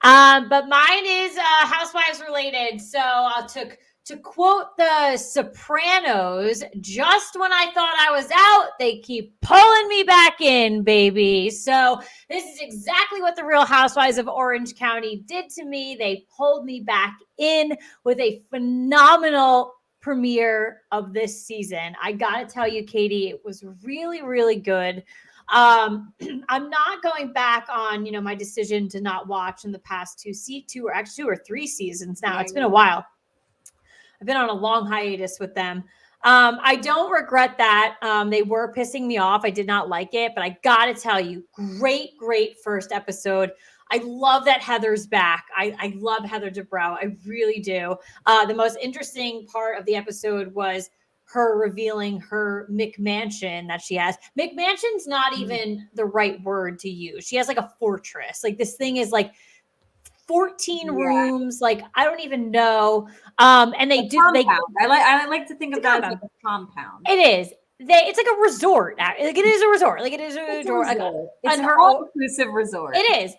But mine is Housewives related. So I took to quote the Sopranos, just when I thought I was out, they keep pulling me back in, baby. So this is exactly what the Real Housewives of Orange County did to me. They pulled me back in with a phenomenal premiere of this season. I got to tell you, Katie, it was really, really good. I'm not going back on, my decision to not watch in the past 2 or 3 seasons now. It's been a while. I've been on a long hiatus with them. I don't regret that. They were pissing me off. I did not like it, but I got to tell you, great first episode. I love that Heather's back. I love Heather Dubrow. I really do. The most interesting part of the episode was her revealing her McMansion that she has. McMansion's not even the right word to use. She has like a fortress. Like this thing is like 14 rooms, like I don't even know. And they do. I like to think of that as like a compound. It is. It's like a resort. Like it is a resort. Like it is a resort. It's an all-inclusive resort. It is.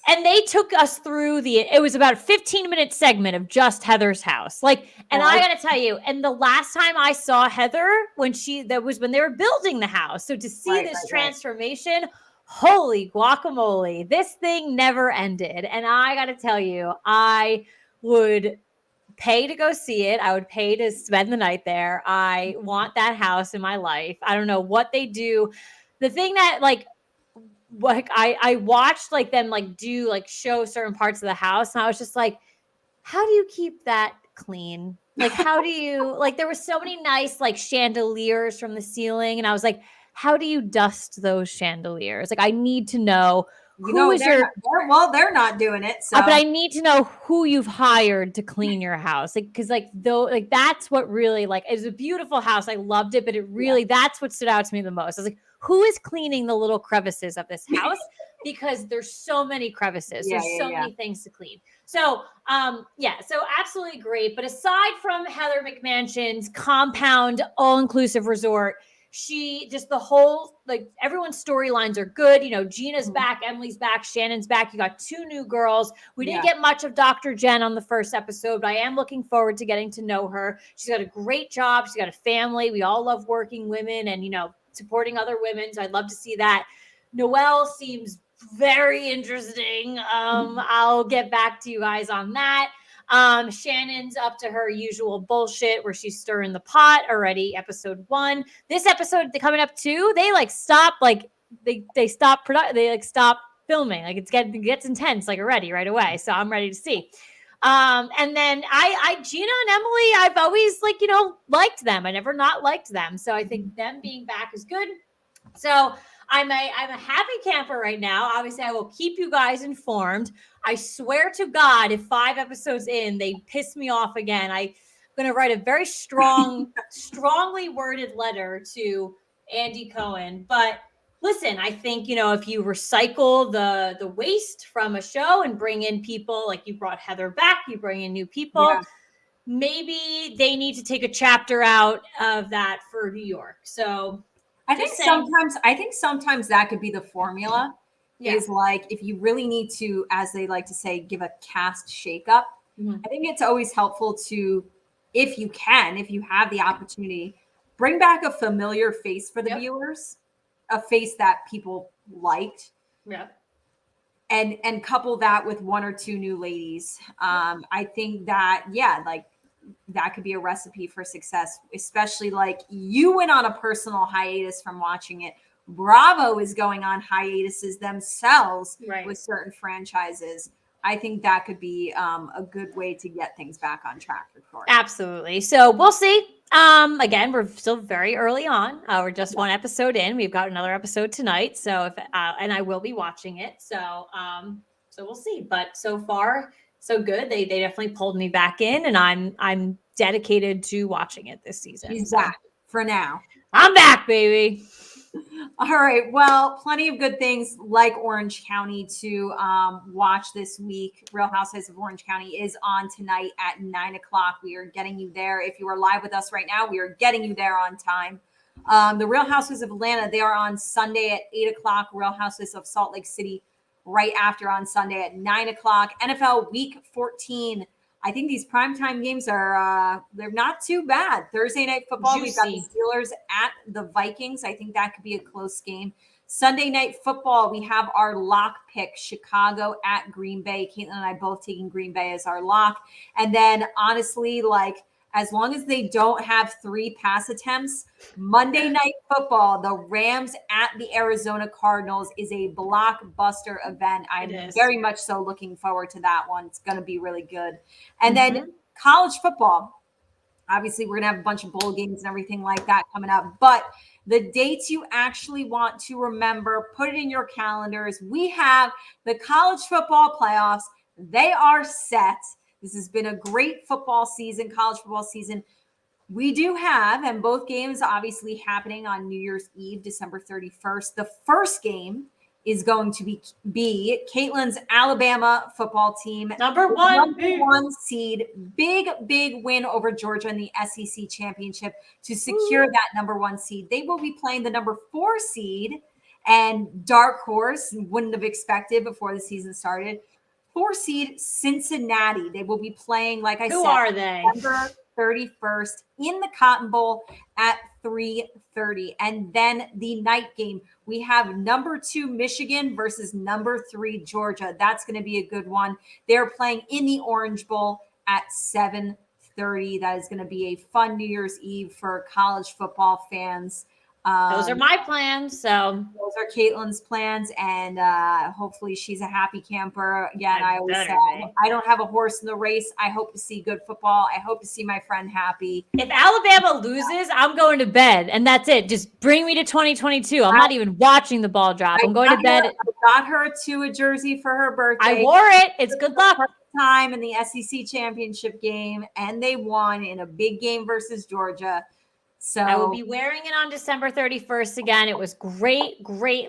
And they took us through it was about a 15-minute segment of just Heather's house. Like, and I got to tell you, and the last time I saw Heather when they were building the house. So to see this transformation, holy guacamole, this thing never ended. And I got to tell you, I would pay to go see it. I would pay to spend the night there. I want that house in my life. I don't know what they do. The thing that like I watched like them like do like show certain parts of the house, and I was just like, how do you keep that clean? Like, how do you like, there were so many nice like chandeliers from the ceiling, and I was like, how do you dust those chandeliers? Like, I need to know they're not doing it. So, but I need to know who you've hired to clean your house, because that's what really it was a beautiful house. I loved it, but it really that's what stood out to me the most. I was like, who is cleaning the little crevices of this house? Because there's so many crevices. There's so many things to clean. So, so absolutely great. But aside from Heather McMansion's compound all-inclusive resort, she just the whole everyone's storylines are good. Gina's back, Emily's back, Shannon's back. You got 2 new girls. We didn't get much of Dr. Jen on the first episode, but I am looking forward to getting to know her. She's got a great job. She's got a family. We all love working women and supporting other women. So I'd love to see that. Noelle seems very interesting. I'll get back to you guys on that. Shannon's up to her usual bullshit where she's stirring the pot already. Episode 1. This episode coming up 2, they stop stop filming. It gets intense already right away. So I'm ready to see. And then Gina and Emily, I've always liked them. I never not liked them. So I think them being back is good. So I'm a happy camper right now. Obviously, I will keep you guys informed. I swear to God, if 5 episodes in, they piss me off again, I'm going to write a very strongly worded letter to Andy Cohen. But listen, I think, if you recycle the waste from a show and bring in people, like you brought Heather back, you bring in new people, maybe they need to take a chapter out of that for New York. So I think sometimes that could be the formula. Is if you really need to, as they like to say, give a cast shakeup. I think it's always helpful to, if you have the opportunity, bring back a familiar face for the viewers, a face that people liked. Yeah. And couple that with 1 or 2 new ladies. I think that, that could be a recipe for success, especially you went on a personal hiatus from watching it. Bravo is going on hiatuses themselves with certain franchises. I think that could be a good way to get things back on track for Corey. Absolutely. So we'll see. Again, we're still very early on. We're just 1 episode in. We've got another episode tonight. So and I will be watching it. So we'll see. But so far, so good. They definitely pulled me back in, and I'm dedicated to watching it this season. She's back for now. I'm back, baby. All right. Well, plenty of good things like Orange County to watch this week. Real Housewives of Orange County is on tonight at 9:00. We are getting you there. If you are live with us right now, we are getting you there on time. The Real Housewives of Atlanta, they are on Sunday at 8:00. Real Housewives of Salt Lake City right after on Sunday at 9:00. NFL Week 14. I think these primetime games are they're not too bad. Thursday night football, we've got the Steelers at the Vikings. I think that could be a close game. Sunday night football, we have our lock pick, Chicago at Green Bay. Caitlin and I both taking Green Bay as our lock. And then honestly, as long as they don't have 3 pass attempts, Monday Night Football, the Rams at the Arizona Cardinals is a blockbuster event. I'm very much so looking forward to that one. It's going to be really good. And then college football. Obviously, we're going to have a bunch of bowl games and everything like that coming up. But the dates you actually want to remember, put it in your calendars. We have the college football playoffs. They are set. This has been a great football season, college football season. We do have, and both games obviously happening on New Year's Eve, December 31st. The first game is going to be Caitlin's Alabama football team. Number one seed. Big win over Georgia in the SEC championship to secure that number 1 seed. They will be playing the number 4 seed, and dark horse, wouldn't have expected before the season started, 4 seed Cincinnati. They will be playing, like I said, who are they? November 31st in the Cotton Bowl at 3:30. And then the night game, we have number 2 Michigan versus number 3 Georgia. That's going to be a good one. They're playing in the Orange Bowl at 7:30. That is going to be a fun New Year's Eve for college football fans. Those are my plans. So those are Caitlin's plans, and hopefully she's a happy camper. Again, I always say I don't have a horse in the race. I hope to see good football. I hope to see my friend happy. If Alabama loses, I'm going to bed, and that's it. Just bring me to 2022. I'm not even watching the ball drop. I'm going to bed. I got her a jersey for her birthday. I wore it. It's good luck. Time in the SEC championship game, and they won in a big game versus Georgia. So I will be wearing it on December 31st again. It was great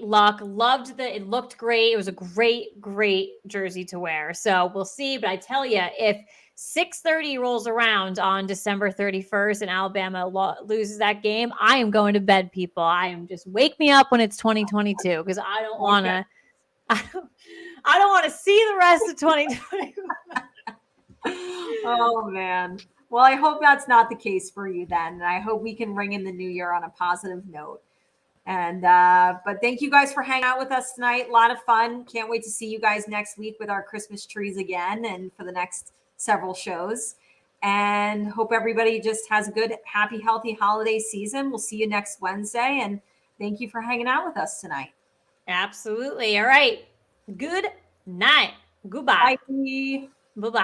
luck. Loved it looked great. It was a great jersey to wear. So we'll see. But I tell you, if 6:30 rolls around on December 31st and Alabama loses that game, I am going to bed, people. I am just wake me up when it's 2022 because I don't want to. I don't want to see the rest of 2020. Oh man. Well, I hope that's not the case for you then. And I hope we can ring in the new year on a positive note. And but thank you guys for hanging out with us tonight. A lot of fun. Can't wait to see you guys next week with our Christmas trees again and for the next several shows. And hope everybody just has a good, happy, healthy holiday season. We'll see you next Wednesday. And thank you for hanging out with us tonight. Absolutely. All right. Good night. Goodbye. Bye. Bye-bye.